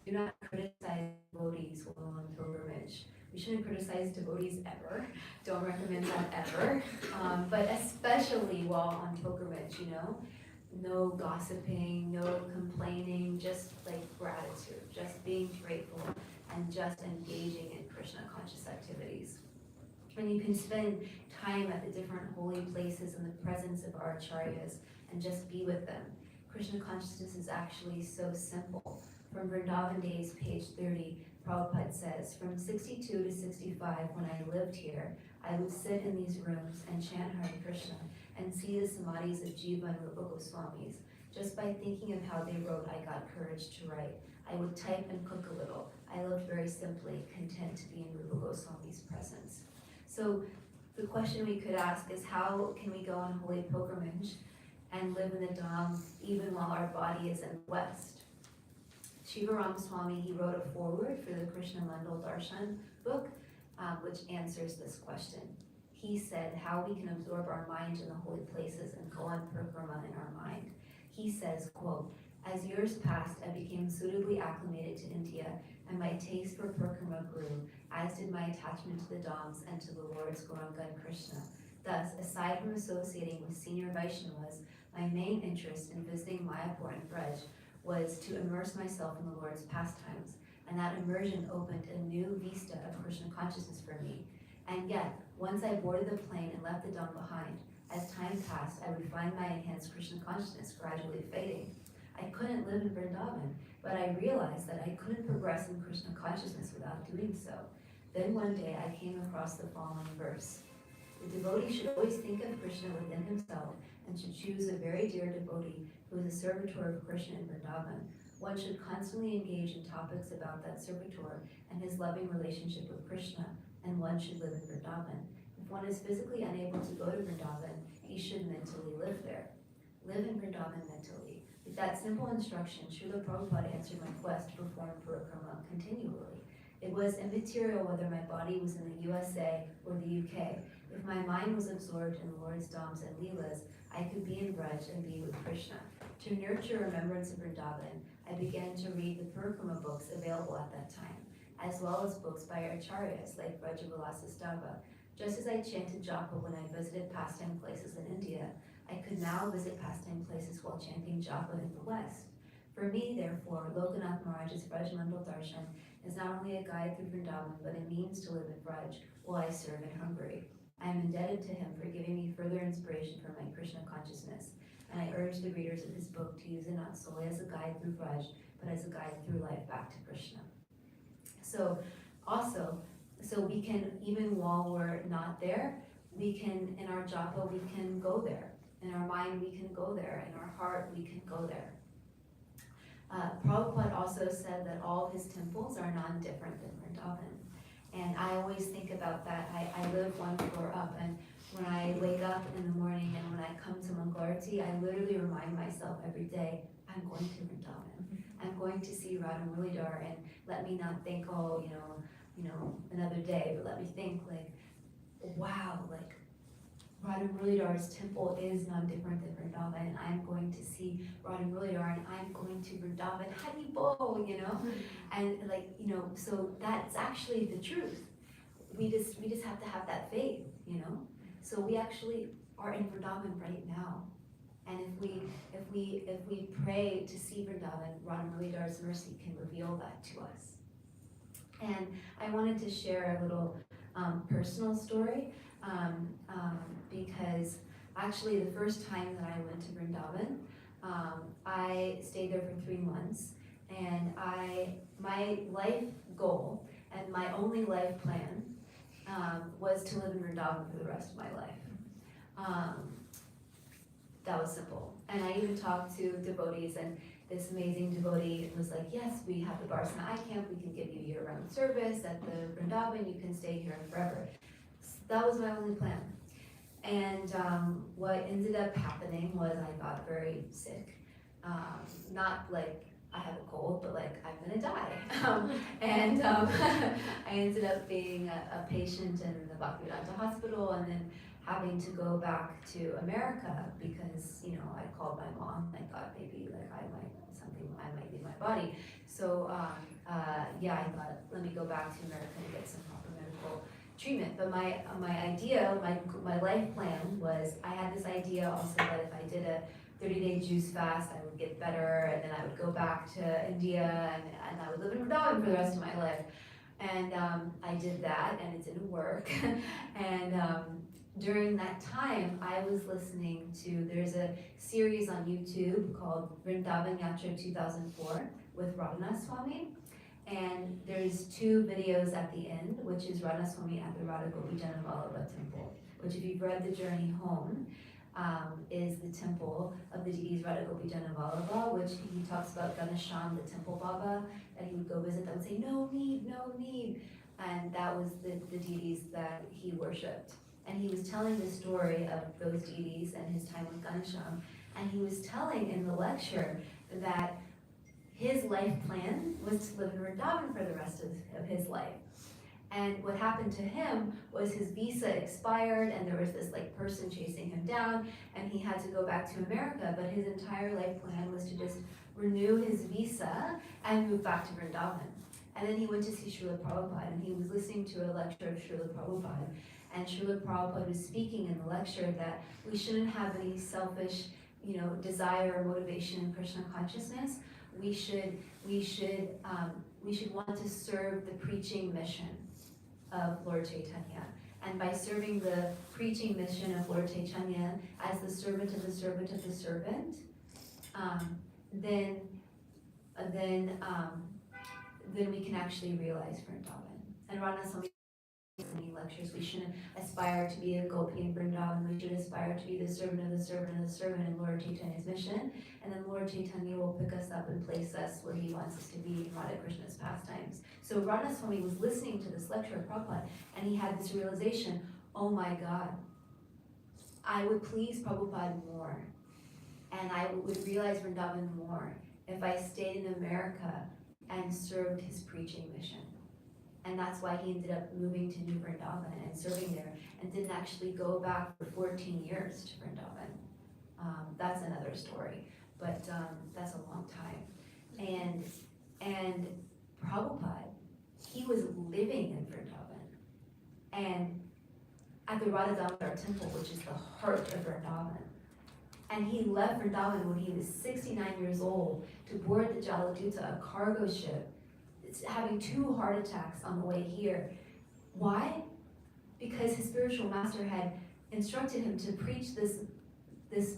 Do not criticize devotees while on pilgrimage. We shouldn't criticize devotees ever. Don't recommend that ever. But especially while on pilgrimage, you know? No gossiping, no complaining, just like gratitude, just being grateful and just engaging in Krishna conscious activities. And you can spend time at the different holy places in the presence of our acharyas and just be with them. Krishna consciousness is actually so simple. From Vrindavan Days, page 30, Prabhupada says, from 62 to 65, when I lived here, I would sit in these rooms and chant Hare Krishna and see the samadhis of Jiva and Rupa Goswamis. Just by thinking of how they wrote, I got courage to write. I would type and cook a little. I lived very simply, content to be in Rupa Goswami's presence. So the question we could ask is, how can we go on holy pilgrimage and live in the Dham even while our body is in the West? Shiva Ramaswamy, he wrote a foreword for the Krishna Mandal Darshan book, which answers this question. He said how we can absorb our mind in the holy places and go on parikrama in our mind. He says, quote, as years passed, I became suitably acclimated to India, and my taste for parikrama grew, as did my attachment to the Dhams and to the Lord's Gauranga and Krishna. Thus, aside from associating with senior Vaishnavas, my main interest in visiting Mayapur and Braj was to immerse myself in the Lord's pastimes, and that immersion opened a new vista of Krishna consciousness for me. And yet, once I boarded the plane and left the Dham behind, as time passed, I would find my enhanced Krishna consciousness gradually fading. I couldn't live in Vrindavan, but I realized that I couldn't progress in Krishna consciousness without doing so. Then one day I came across the following verse. The devotee should always think of Krishna within himself and should choose a very dear devotee who is a servitor of Krishna in Vrindavan. One should constantly engage in topics about that servitor and his loving relationship with Krishna, and one should live in Vrindavan. If one is physically unable to go to Vrindavan, he should mentally live there. Live in Vrindavan mentally. With that simple instruction, Srila Prabhupada answered my quest to perform parikrama continually. It was immaterial whether my body was in the USA or the UK. If my mind was absorbed in the Lord's Dhams and Leelas, I could be in Braj and be with Krishna. To nurture remembrance of Vrindavan, I began to read the Parikrama books available at that time, as well as books by our acharyas like Vrajavilasastava. Just as I chanted japa when I visited pastime places in India, I could now visit pastime places while chanting japa in the West. For me, therefore, Lokanath Maharaj's Vraj Mandal Darshan is not only a guide through Vrindavan, but a means to live in Vraj while I serve in Hungary. I am indebted to him for giving me further inspiration for my Krishna consciousness, and I urge the readers of his book to use it not solely as a guide through Vraj, but as a guide through life back to Krishna. So we can, even while we're not there, we can, in our japa, we can go there. In our mind, we can go there. In our heart, we can go there. Prabhupada also said that all his temples are non-different than Vrindavan. And I always think about that. I live one floor up, and when I wake up in the morning and when I come to Mangalarti, I literally remind myself every day, I'm going to Vrindavan. I'm going to see Radha Muralidhar, and let me not think, oh, another day, but let me think like, wow, like Radha Muralidhar's temple is not different than Vrindavan, and I'm going to see Radha Muralidhar, and I'm going to Vrindavan, Haribol, and so that's actually the truth. We just have to have that faith, So we actually are in Vrindavan right now, and if we pray to see Vrindavan, Radha Muralidhar's mercy can reveal that to us. And I wanted to share a little personal story. Because actually the first time that I went to Vrindavan, I stayed there for 3 months, and my life goal and my only life plan was to live in Vrindavan for the rest of my life. That was simple. And I even talked to devotees, and this amazing devotee was like, yes, we have the Barsana I camp, we can give you year-round service at the Vrindavan, you can stay here forever. That was my only plan. And what ended up happening was I got very sick. Not like I have a cold, but like I'm gonna die. I ended up being a patient in the Bhaktivedanta hospital, and then having to go back to America because I called my mom. I thought maybe like I might leave my body. So I thought, let me go back to America and get some proper medical treatment. But my idea, my life plan was, I had this idea also that if I did a 30-day juice fast, I would get better, and then I would go back to India, and I would live in Vrindavan for the rest of my life. And I did that, and it didn't work. And during that time, I was listening to, there's a series on YouTube called Vrindavan Yatra 2004 with Radhanath Swami. And there's 2 videos at the end, which is Radha Swami at the Radha Gopijana Vallabha temple, which if you've read The Journey Home, is the temple of the deities Radha Gopijana Vallabha, which he talks about Ganesham, the temple Baba, that he would go visit that would say, no need, no need. And that was the deities that he worshipped. And he was telling the story of those deities and his time with Ganesham. And he was telling in the lecture that his life plan was to live in Vrindavan for the rest of his life. And what happened to him was his visa expired, and there was this person chasing him down, and he had to go back to America, but his entire life plan was to just renew his visa and move back to Vrindavan. And then he went to see Srila Prabhupada, and he was listening to a lecture of Srila Prabhupada, and Srila Prabhupada was speaking in the lecture that we shouldn't have any selfish, desire or motivation in Krishna consciousness. We should want to serve the preaching mission of Lord Chaitanya. And by serving the preaching mission of Lord Chaitanya as the servant of the servant of the servant, then we can actually realize Vrindavan. And Radha Swami many lectures, we shouldn't aspire to be a gopi in Vrindavan, we should aspire to be the servant of the servant of the servant in Lord Chaitanya's mission, and then Lord Chaitanya will pick us up and place us where he wants us to be in Radha Krishna's pastimes. So Radha Swami was listening to this lecture of Prabhupada, and he had this realization, oh my God, I would please Prabhupada more, and I would realize Vrindavan more if I stayed in America and served his preaching mission. And that's why he ended up moving to New Vrindavan and serving there, and didn't actually go back for 14 years to Vrindavan. That's another story, but that's a long time. And Prabhupada, he was living in Vrindavan, and at the Radha Damodar temple, which is the heart of Vrindavan. And he left Vrindavan when he was 69 years old to board the Jaladuta, a cargo ship, having 2 heart attacks on the way here. Why? Because his spiritual master had instructed him to preach this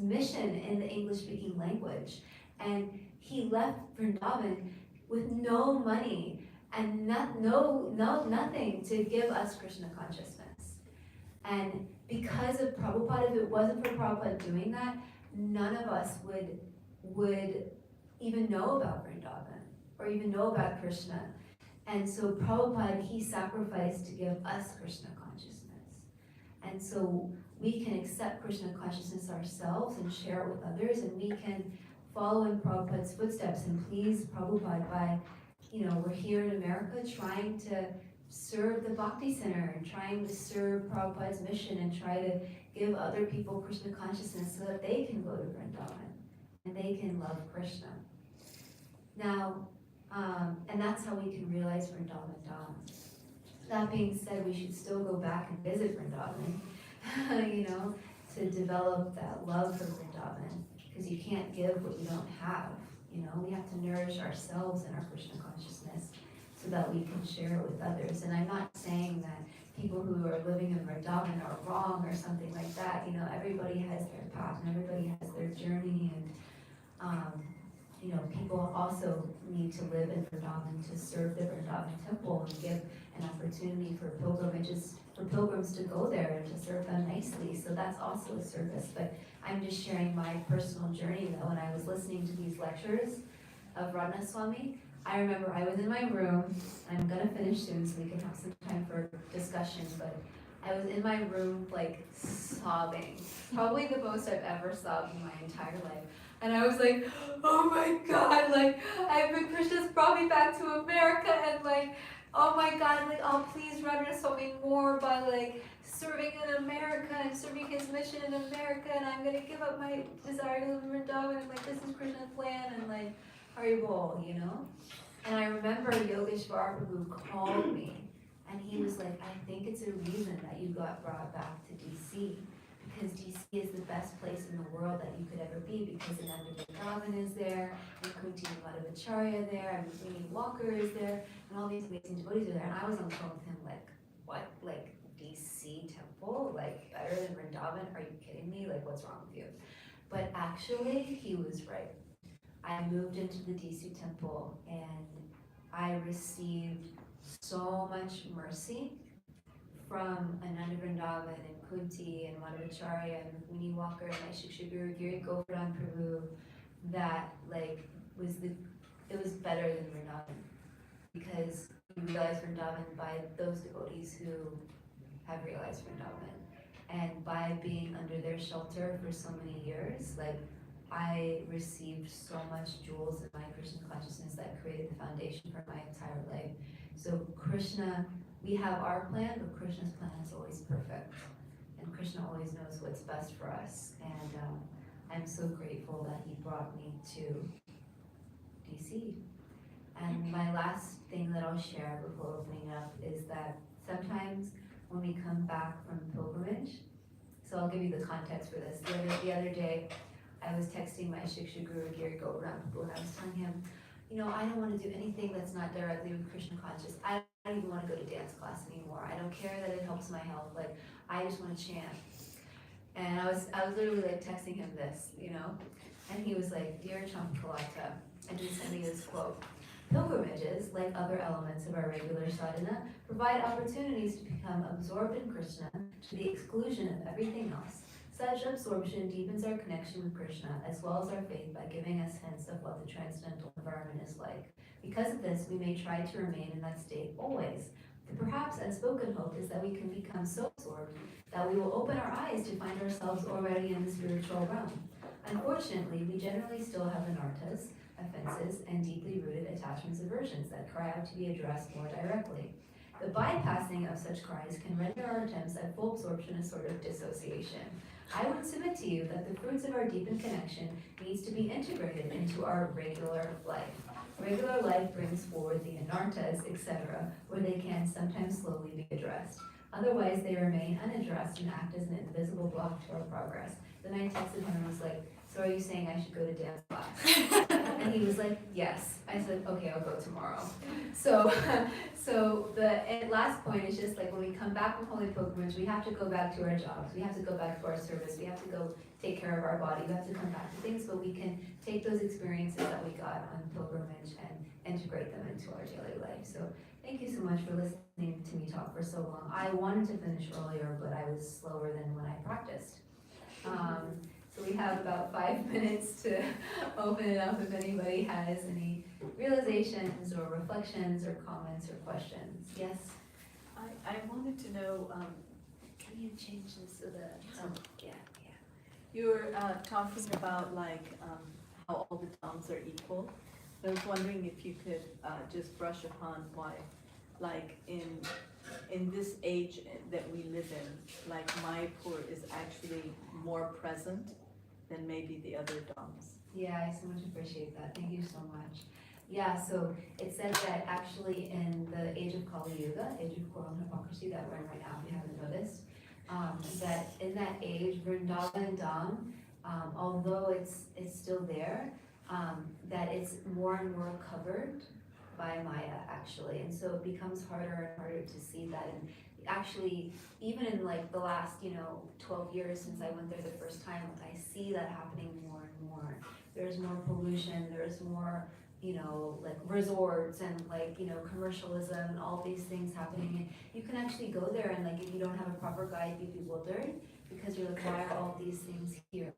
mission in the English-speaking language. And he left Vrindavan with no money and nothing to give us Krishna consciousness. And because of Prabhupada, if it wasn't for Prabhupada doing that, none of us would even know about Vrindavan or even know about Krishna. And so Prabhupada, he sacrificed to give us Krishna consciousness. And so we can accept Krishna consciousness ourselves and share it with others, and we can follow in Prabhupada's footsteps and please Prabhupada by, we're here in America trying to serve the Bhakti Center and trying to serve Prabhupada's mission and try to give other people Krishna consciousness so that they can go to Vrindavan and they can love Krishna. Now, and that's how we can realize Vrindavan Dham. That being said, we should still go back and visit Vrindavan, to develop that love for Vrindavan, because you can't give what you don't have. We have to nourish ourselves in our Krishna consciousness so that we can share it with others. And I'm not saying that people who are living in Vrindavan are wrong or something like that. Everybody has their path and everybody has their journey, and people also need to live in Vrindavan to serve the Vrindavan temple and give an opportunity for pilgrims to go there and to serve them nicely. So that's also a service. But I'm just sharing my personal journey though. When I was listening to these lectures of Radha Swami, I remember I was in my room. I'm gonna finish soon so we can have some time for discussion, but I was in my room like sobbing. Probably the most I've ever sobbed in my entire life. And I was like, oh my God, Krishna's brought me back to America, and oh my God, oh please Radha Swami more by serving in America and serving his mission in America, and I'm gonna give up my desire to live in Vrindavan, and this is Krishna's plan, and Haribol, And I remember Yogeshwar Prabhu called me, and he was like, I think it's a reason that you got brought back to DC, because DC is the best place in the world that you could ever be, because Ananda Vrindavan is there, and Kunti Madhavacharya there, and Vinny Walker is there, and all these amazing devotees are there. And I was on the phone with him what? DC temple? Better than Vrindavan? Are you kidding me? What's wrong with you? But actually, he was right. I moved into the DC temple, and I received so much mercy from Ananda Vrindavan and Kunti and Madhavacharya and Vinny Walker and my Shiksha Guru Giri Govardhan Prabhu that it was better than Vrindavan, because you realize Vrindavan by those devotees who have realized Vrindavan, and by being under their shelter for so many years, I received so much jewels in my Krishna consciousness that created the foundation for my entire life. So Krishna, we have our plan, but Krishna's plan is always perfect. And Krishna always knows what's best for us. And I'm so grateful that he brought me to DC. And my last thing that I'll share before opening up is that sometimes when we come back from pilgrimage, so I'll give you the context for this. The other day, I was texting my Shiksha Guru Giri Govardhan Prabhu, and I was telling him, I don't want to do anything that's not directly with Krishna conscious. I don't even want to go to dance class anymore. I don't care that it helps my health. I just want to chant. And I was literally texting him this, and he was like, Dear Champakalata, and he sent me this quote. Pilgrimages, like other elements of our regular sadhana, provide opportunities to become absorbed in Krishna to the exclusion of everything else. Such absorption deepens our connection with Krishna, as well as our faith, by giving us hints of what the transcendental environment is like. Because of this, we may try to remain in that state always. The perhaps unspoken hope is that we can become so absorbed that we will open our eyes to find ourselves already in the spiritual realm. Unfortunately, we generally still have anarthas, offenses, and deeply rooted attachments, aversions that cry out to be addressed more directly. The bypassing of such cries can render our attempts at full absorption a sort of dissociation. I would submit to you that the fruits of our deepened connection needs to be integrated into our regular life. Regular life brings forward the anartas, etc., where they can sometimes slowly be addressed. Otherwise, they remain unaddressed and act as an invisible block to our progress. Then I texted him and was like, so are you saying I should go to dance class? And he was like, yes. I said, okay, I'll go tomorrow. So the last point is just like when we come back from Holy Pilgrimage, we have to go back to our jobs. We have to go back to our service. We have to go take care of our body. We have to come back to things, but we can take those experiences that we got on pilgrimage and integrate them into our daily life. So thank you so much for listening to me talk for so long. I wanted to finish earlier, but I was slower than when I practiced. So we have about 5 minutes to open it up if anybody has any realizations or reflections or comments or questions. Yes? I wanted to know, Can you change this so that, yeah. you were talking about like how all the Dhams are equal. I was wondering if you could just brush upon why, like in this age that we live in, like Mayapur is actually more present than maybe the other Dhams. Yeah, I so much appreciate that. Thank you so much. Yeah, so it says that actually in the age of Kali Yuga, age of quarrel and hypocrisy that we're in right now, if you haven't noticed, that in that age, Vrindavan Dham, although it's still there, that it's more and more covered by Maya actually, and so it becomes harder and harder to see that. And actually, even in like the last 12 years since I went there the first time, I see that happening more and more. There's more pollution, there's more like resorts and like commercialism and all these things happening. And you can actually go there and like if you don't have a proper guide, be bewildered because you're like, why are all these things here?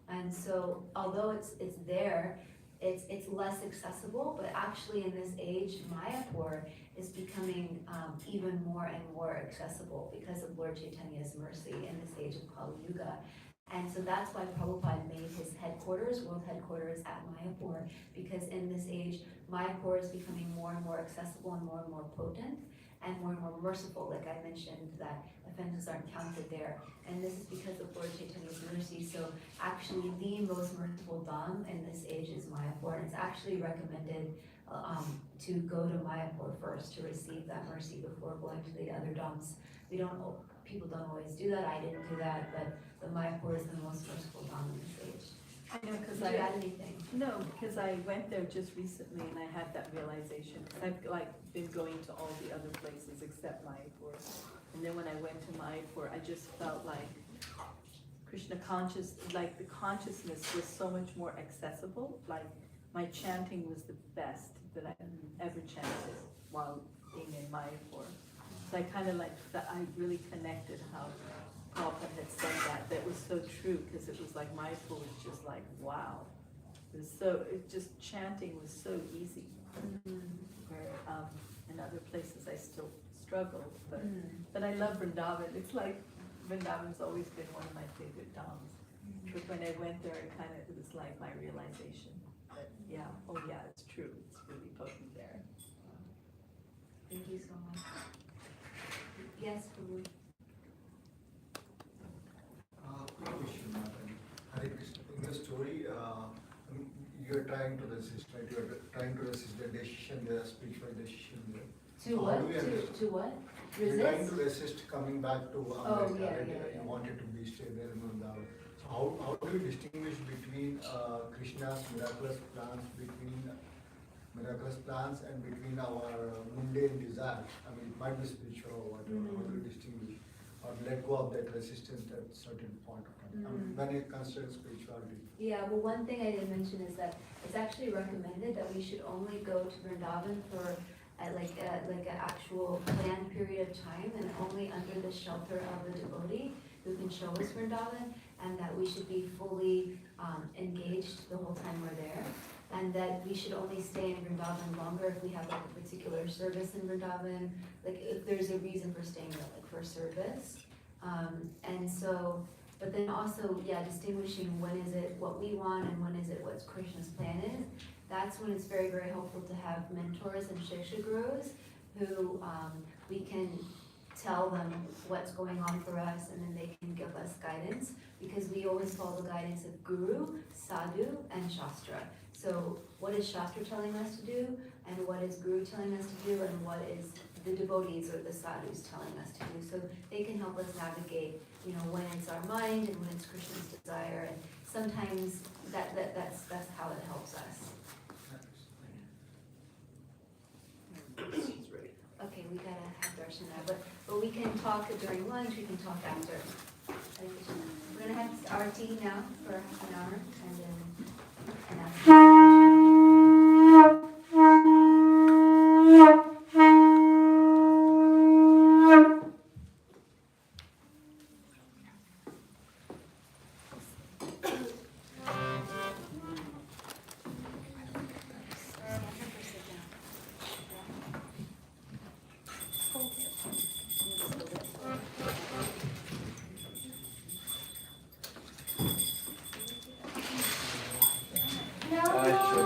And so although it's there, it's less accessible, but actually in this age, Mayapur is becoming even more and more accessible because of Lord Chaitanya's mercy in this age of Kali Yuga. And so that's why Prabhupada made his headquarters, world headquarters at Mayapur, because in this age, Mayapur is becoming more and more accessible and more potent and more merciful. Like I mentioned, that offenses aren't counted there. And this is because of Lord Chaitanya's mercy. So actually the most merciful Dham in this age is Mayapur. And it's actually recommended to go to Mayapur first to receive that mercy before going to the other Dhams. People don't always do that. I didn't do that, but the Mayapur is the most merciful Dham in this age. I know, because Did you add anything? No, because I went there just recently and I had that realization. I've like been going to all the other places except Mayapur. And then when I went to Mayapur, I just felt like Krishna like the consciousness was so much more accessible. Like my chanting was the best that I ever chanted while being in Mayapur. So I kind of like, I really connected how Prabhupada had said that. That was so true, because it was like Mayapur was just like, wow. Chanting was so easy. Where in other places I still struggled, but I love Vrindavan. It's like Vrindavan's always been one of my favorite Dhams. But when I went there, it was like my realization that it's true. It's really potent there. Thank you so much. Yes, Prabhu. Hare Krishna. In the story, you are trying to resist, right? You are trying to resist the decision there, spiritual decision there. To So what? how do we To what? You're trying to Resist? resist coming back to Oh, America, yeah, right? yeah. You wanted to stay there in Vrindavan. So how do you distinguish between Krishna's miraculous plans and between our mundane desires? I mean, it might be spiritual or whatever. How do you distinguish or let go of that resistance at a certain point of time? I mean, when it concerns spirituality. Yeah, well, one thing I didn't mention is that it's actually recommended that we should only go to Vrindavan for like an actual planned period of time and only under the shelter of the devotee who can show us Vrindavan, and that we should be fully engaged the whole time we're there, and that we should only stay in Vrindavan longer if we have like a particular service in Vrindavan, like if there's a reason for staying there, like for service. And so, but then also, distinguishing when is it what we want and when is it what Krishna's plan is. That's when it's very, very helpful to have mentors and shiksha gurus who we can tell them what's going on for us, and then they can give us guidance, because we always follow the guidance of Guru, Sadhu, and Shastra. So what is Shastra telling us to do, and what is Guru telling us to do, and what is the devotees or the sadhus telling us to do? So they can help us navigate, when it's our mind and when it's Krishna's desire, and sometimes that's how it helps us. Okay, we gotta have darshan now, but we can talk during lunch, we can talk after. We're gonna have our tea now for half an hour, and then, Shri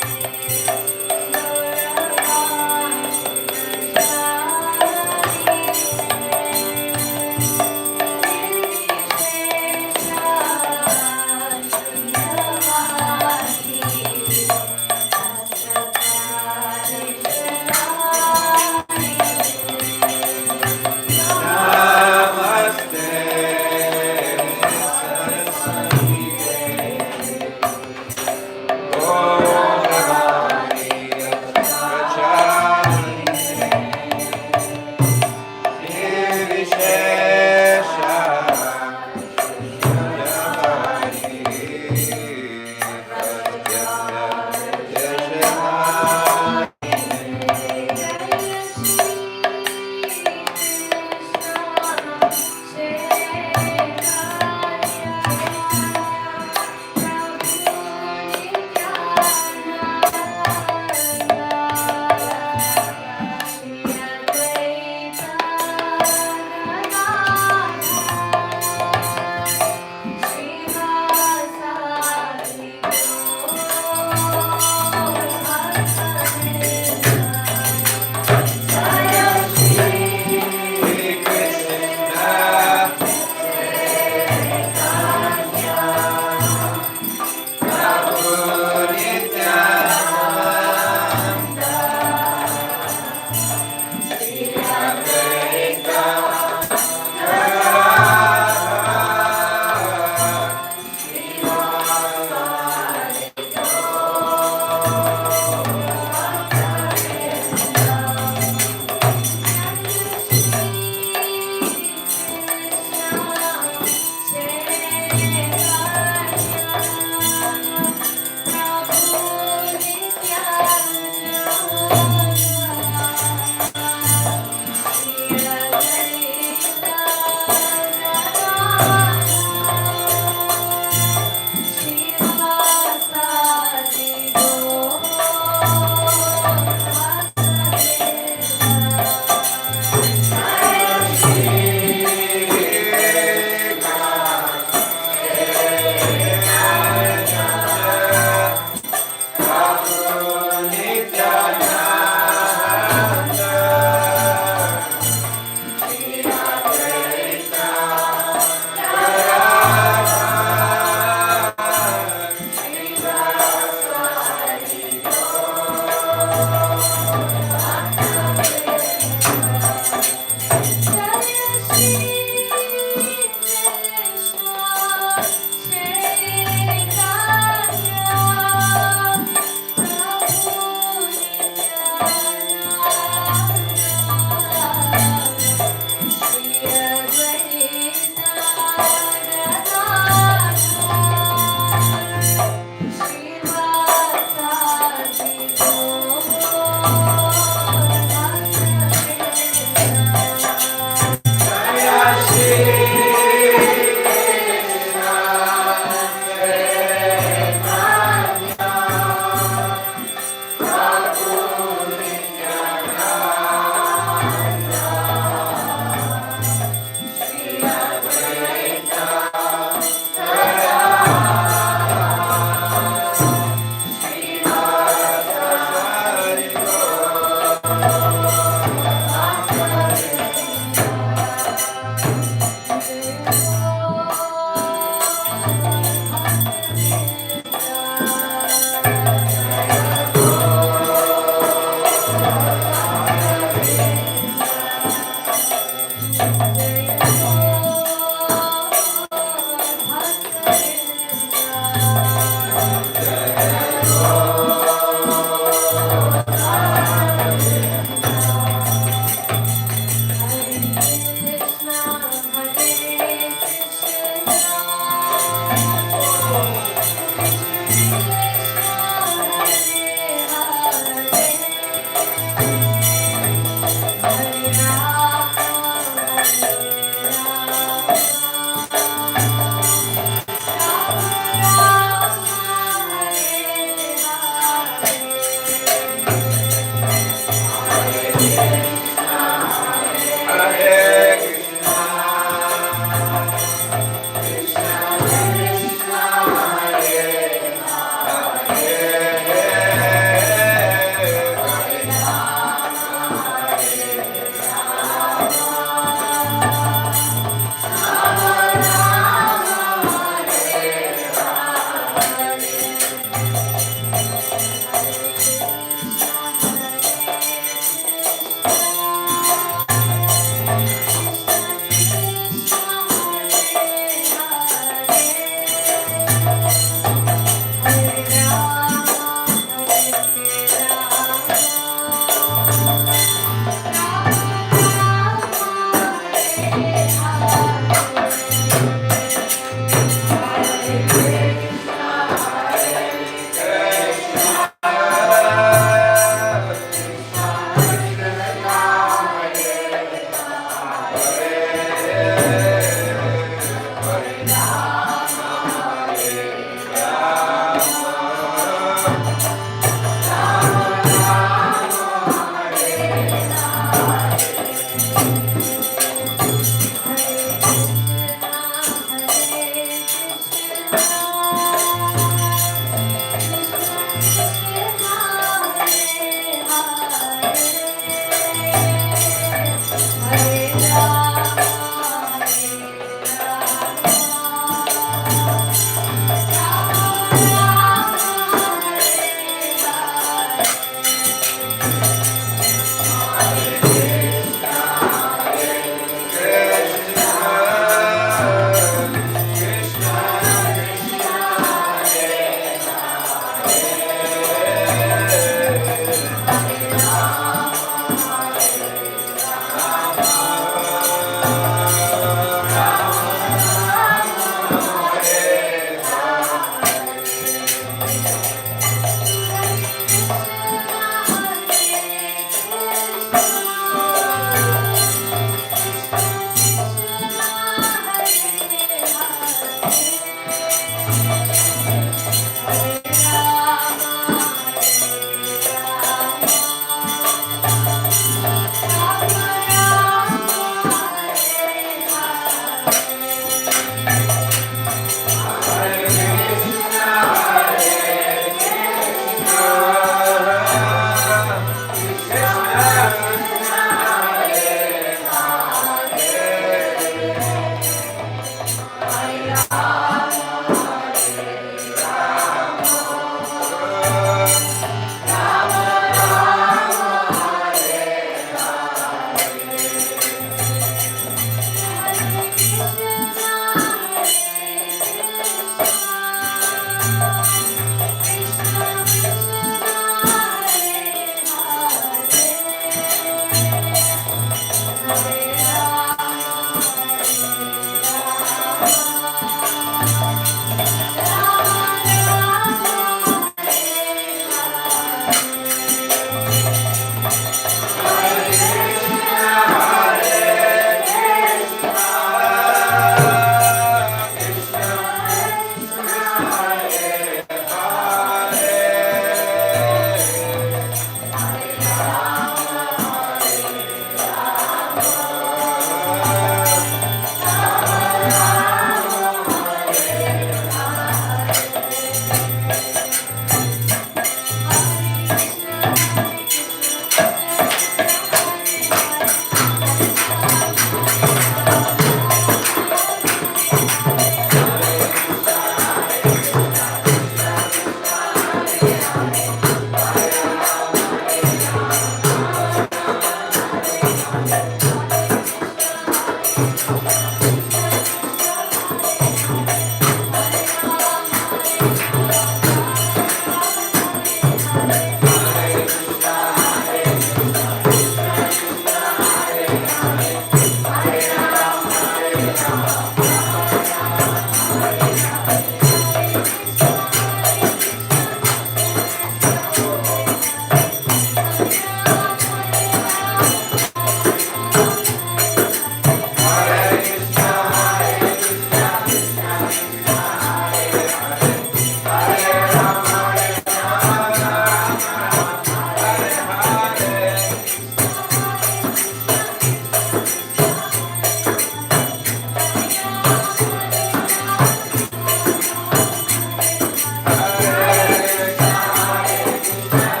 Hare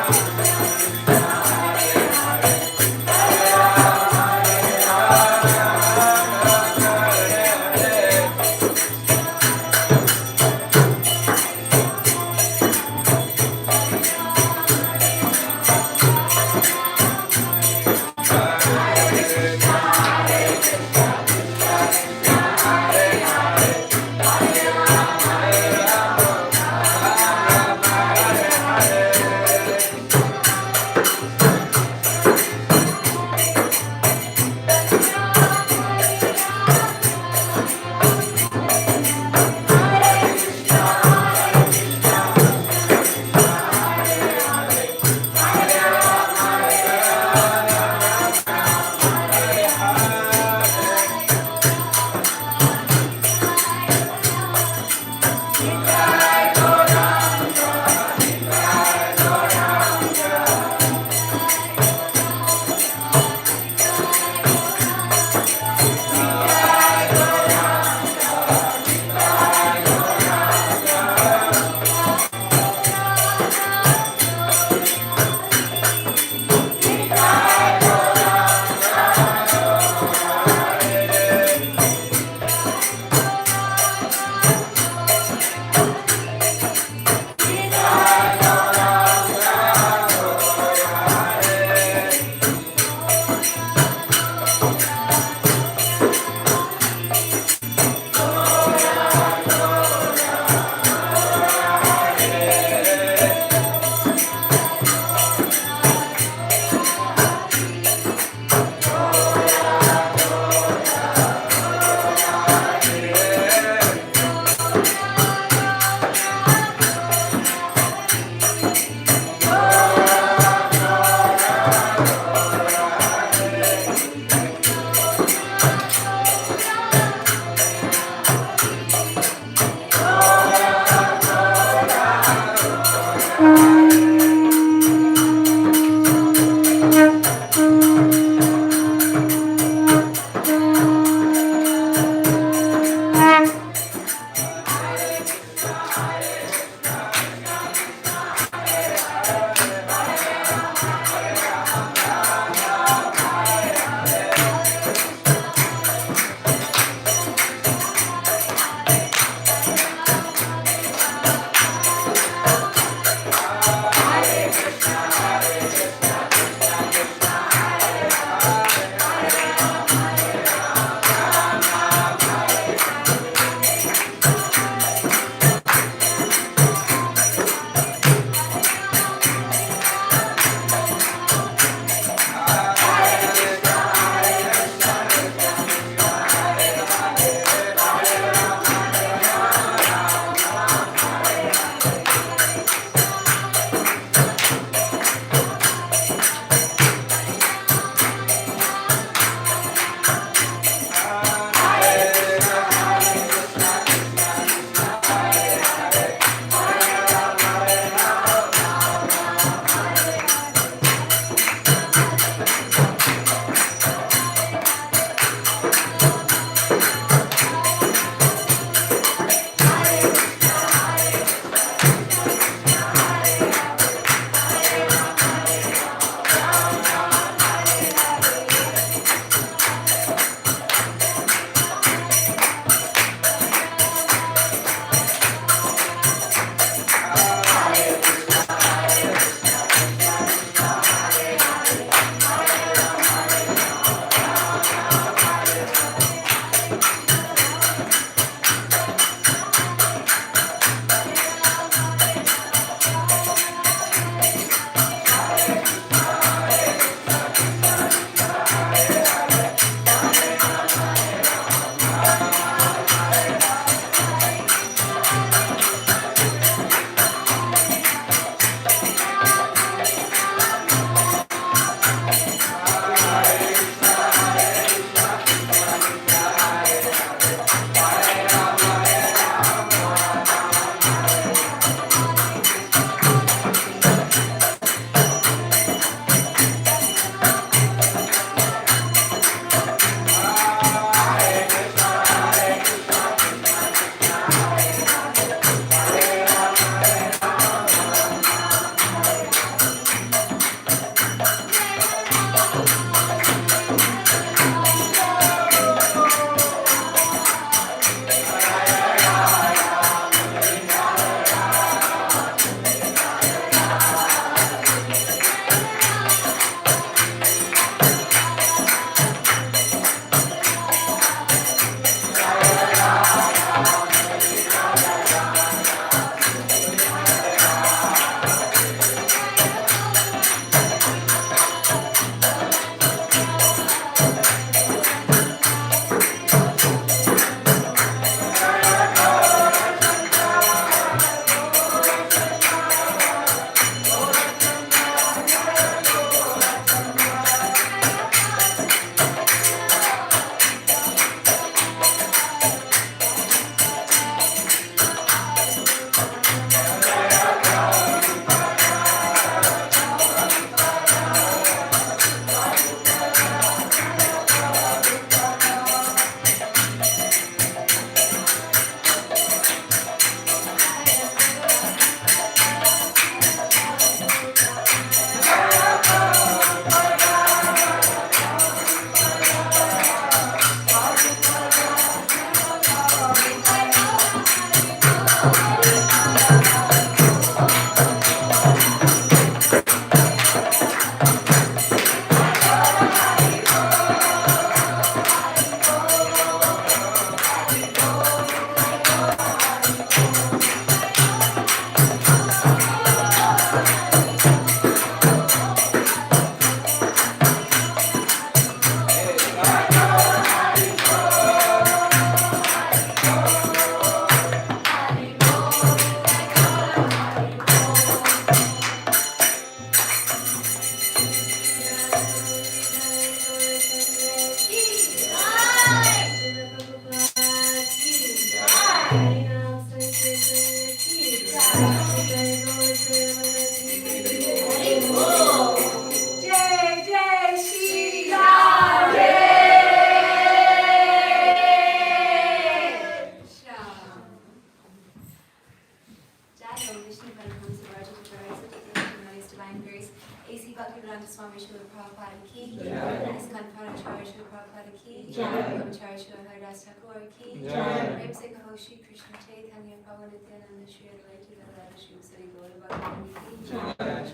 A.C. Bhaktivedanta Swami Srila Prabhupada ki, Jai. ISKCON Pranacharya Srila Prabhupada ki, Jai. Brahmacharya Srila Haridas Thakur ki, Jai. Prem Se Kaho Shri Krishna Chaitanya Prabhu Nityananda Shri Advaita Gadadhara Shri Sri Gaura Bhakti ki, Shri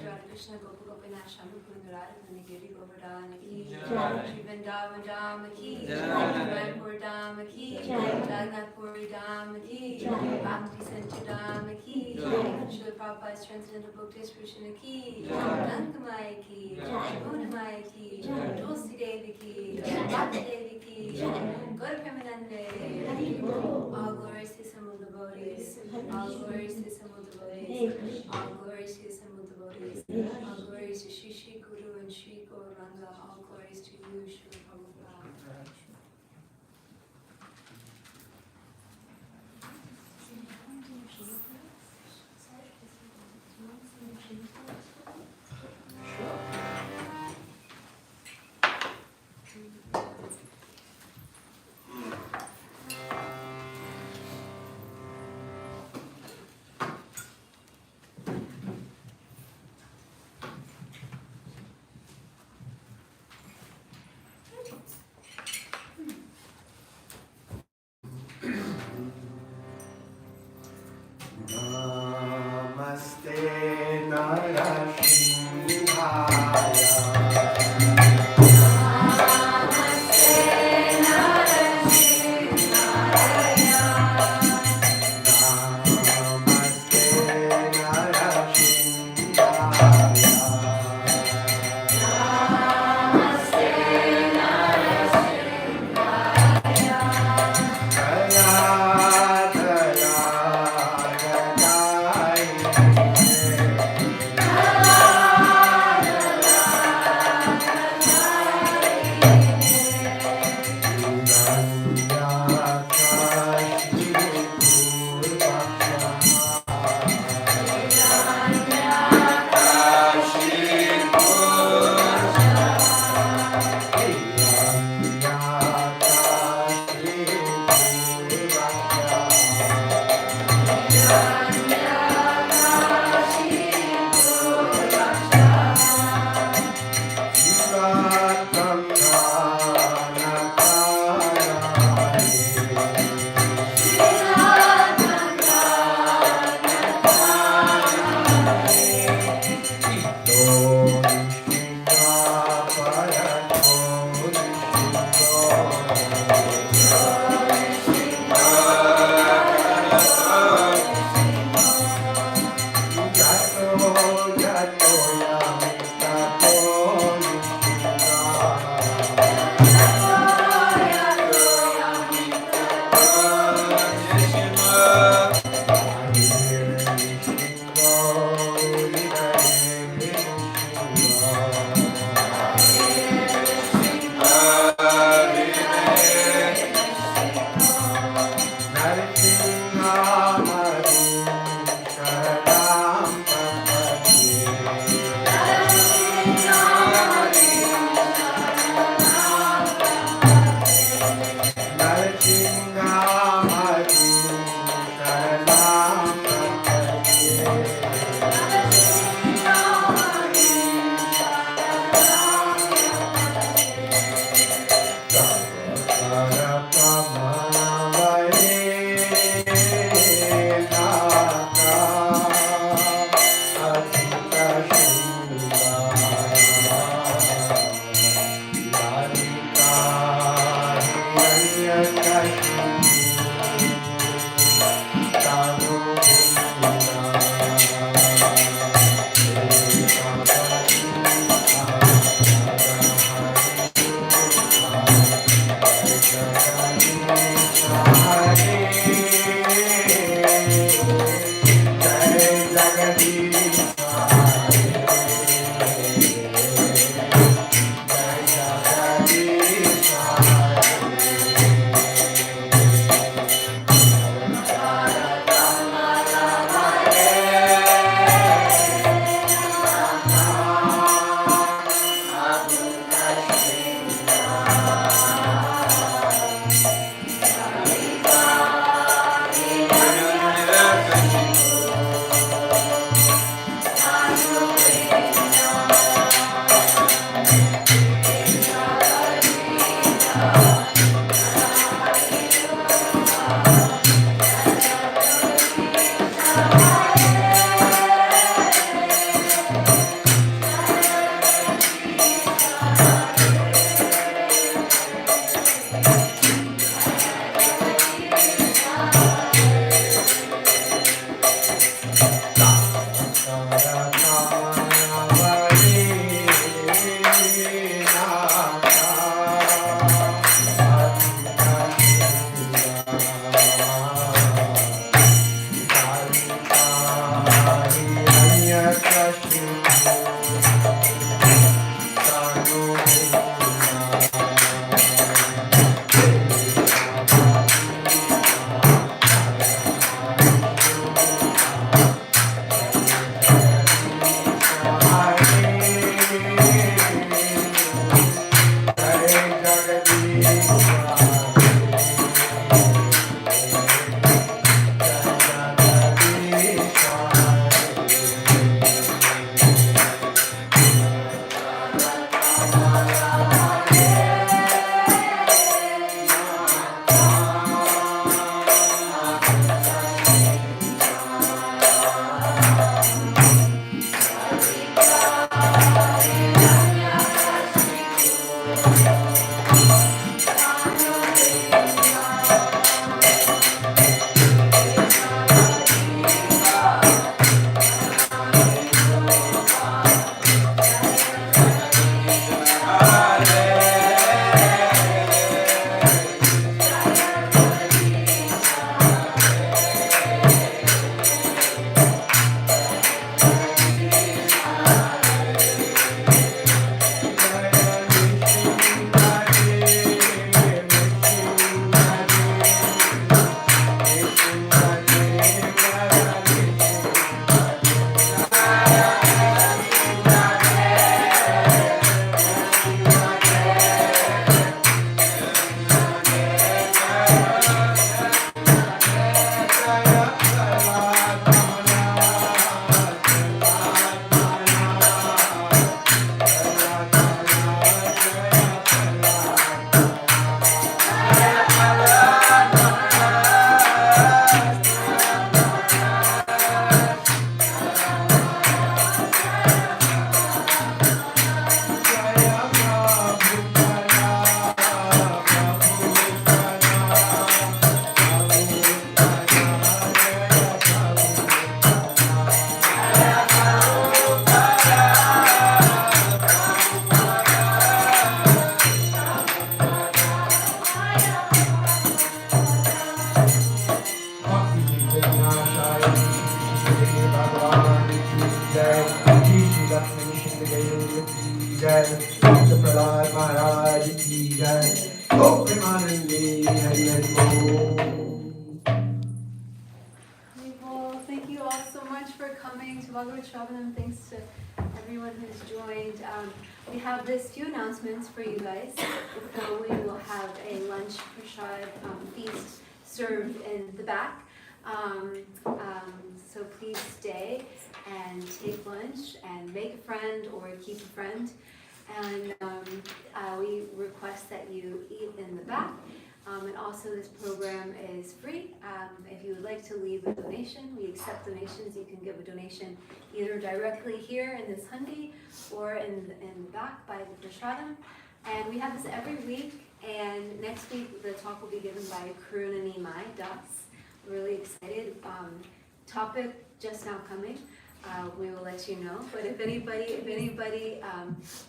Radha Krishna Gopa Gopinath Shami Kunda Radha Giri Govardhana ki, Jai. Shri Vrindavan Dham ki, Jai. Rampur Dham ki, Jai. Jagannath Puri Dham ki, Jai. Bhakti Center Dham ki, Jai. Srila Prabhupada's Transcendental Book Distribution ki, Jai. Nankamaya ki, Jai. Gunamaya ki, Jai. Tulsi Devi ki, Jai. Bhakti Devi ki, Jai. Gaura Premanande, Hari Bol. all glories to Samul devotees, all glories to Samul Hare devotees, Krishna. all glories to Samul devotees, Hare all Krishna. glories to Shri Shri Guru and Shri Gauranga, all glories to you, Shri Prabhupada. Namaste Narashivaya. Namaste Vasudev ki jai, Dr. Prahlad Maharaj ki jai, Om Premanande Hari Hari Om. Well, thank you all so much for coming to Bhagavat Sravanam. Thanks to everyone who's joined. We have this few announcements for you guys. So we will have a lunch prasad feast served in the back. So please stay and take lunch and make a friend or keep a friend. And we request that you eat in the back. And also this program is free. If you would like to leave a donation, we accept donations. You can give a donation either directly here in this handi or in the back by the prashadam. And we have this every week. And next week the talk will be given by Karunani Mai Das. We're really excited. Topic just now coming. We will let you know. But if anybody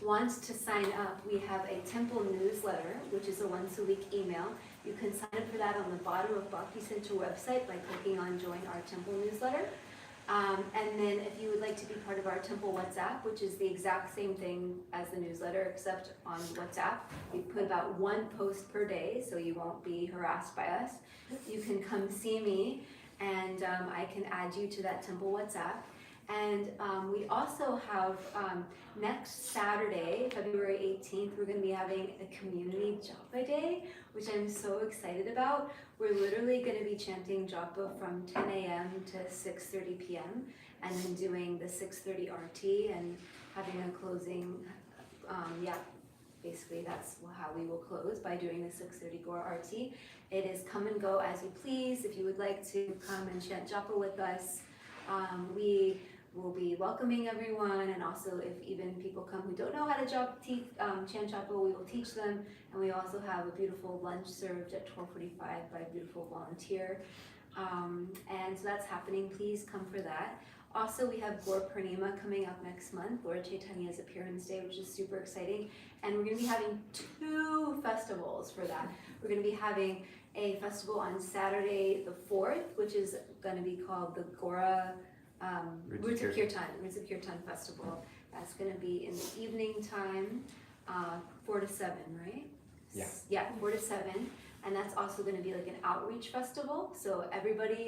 wants to sign up, we have a temple newsletter, which is a once a week email. You can sign up for that on the bottom of Bhakti Center website by clicking on Join Our Temple Newsletter. And then if you would like to be part of our temple WhatsApp, which is the exact same thing as the newsletter, except on WhatsApp, we put about one post per day, so you won't be harassed by us. You can come see me, and I can add you to that temple WhatsApp. And we also have next Saturday, February 18th, we're going to be having a community japa day, which I'm so excited about. We're literally going to be chanting japa from 10 a.m. to 6:30 p.m. and then doing the 6:30 RT and having a closing. Basically that's how we will close, by doing the 6:30 Gora RT. It is come and go as you please. If you would like to come and chant japa with us, we will be welcoming everyone, and also if even people come who don't know how to chant japa, we will teach them. And we also have a beautiful lunch served at 12:45 by a beautiful volunteer. And so that's happening. Please come for that. Also, we have Gaur Purnima coming up next month, Lord Chaitanya's appearance day, which is super exciting. And we're going to be having 2 festivals for that. We're going to be having a festival on Saturday the 4th, which is going to be called the Gora Roots of Kirtan Festival. That's going to be in the evening time, 4 to 7, right? Yeah, 4 to 7. And that's also going to be like an outreach festival. So everybody,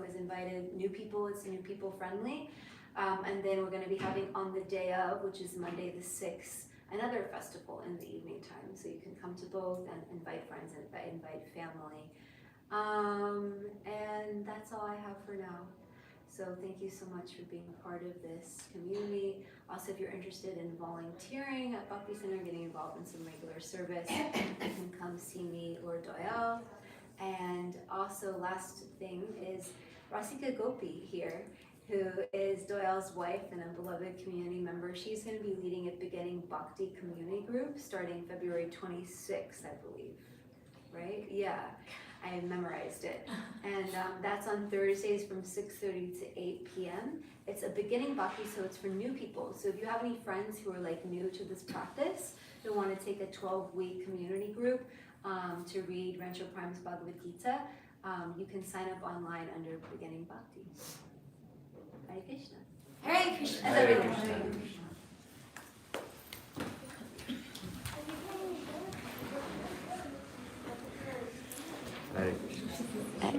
is invited. New people, it's new people friendly. And then we're going to be having on the day of, which is Monday the 6th, another festival in the evening time. So you can come to both and invite friends and invite family. And that's all I have for now. So thank you so much for being a part of this community. Also, if you're interested in volunteering at Bhakti Center, getting involved in some regular service, you can come see me or Doyle. And also, last thing is Rasika Gopi here, who is Doyle's wife and a beloved community member. She's going to be leading a beginning Bhakti community group starting February 26th, I believe. Right? Yeah. I memorized it. And that's on Thursdays from 6:30 to 8 p.m. It's a beginning bhakti, so it's for new people. So if you have any friends who are like new to this practice, who want to take a 12-week community group to read Rancho Prime's Bhagavad Gita, you can sign up online under beginning bhakti. Hare Krishna. Hare Krishna. Hare Krishna. Right.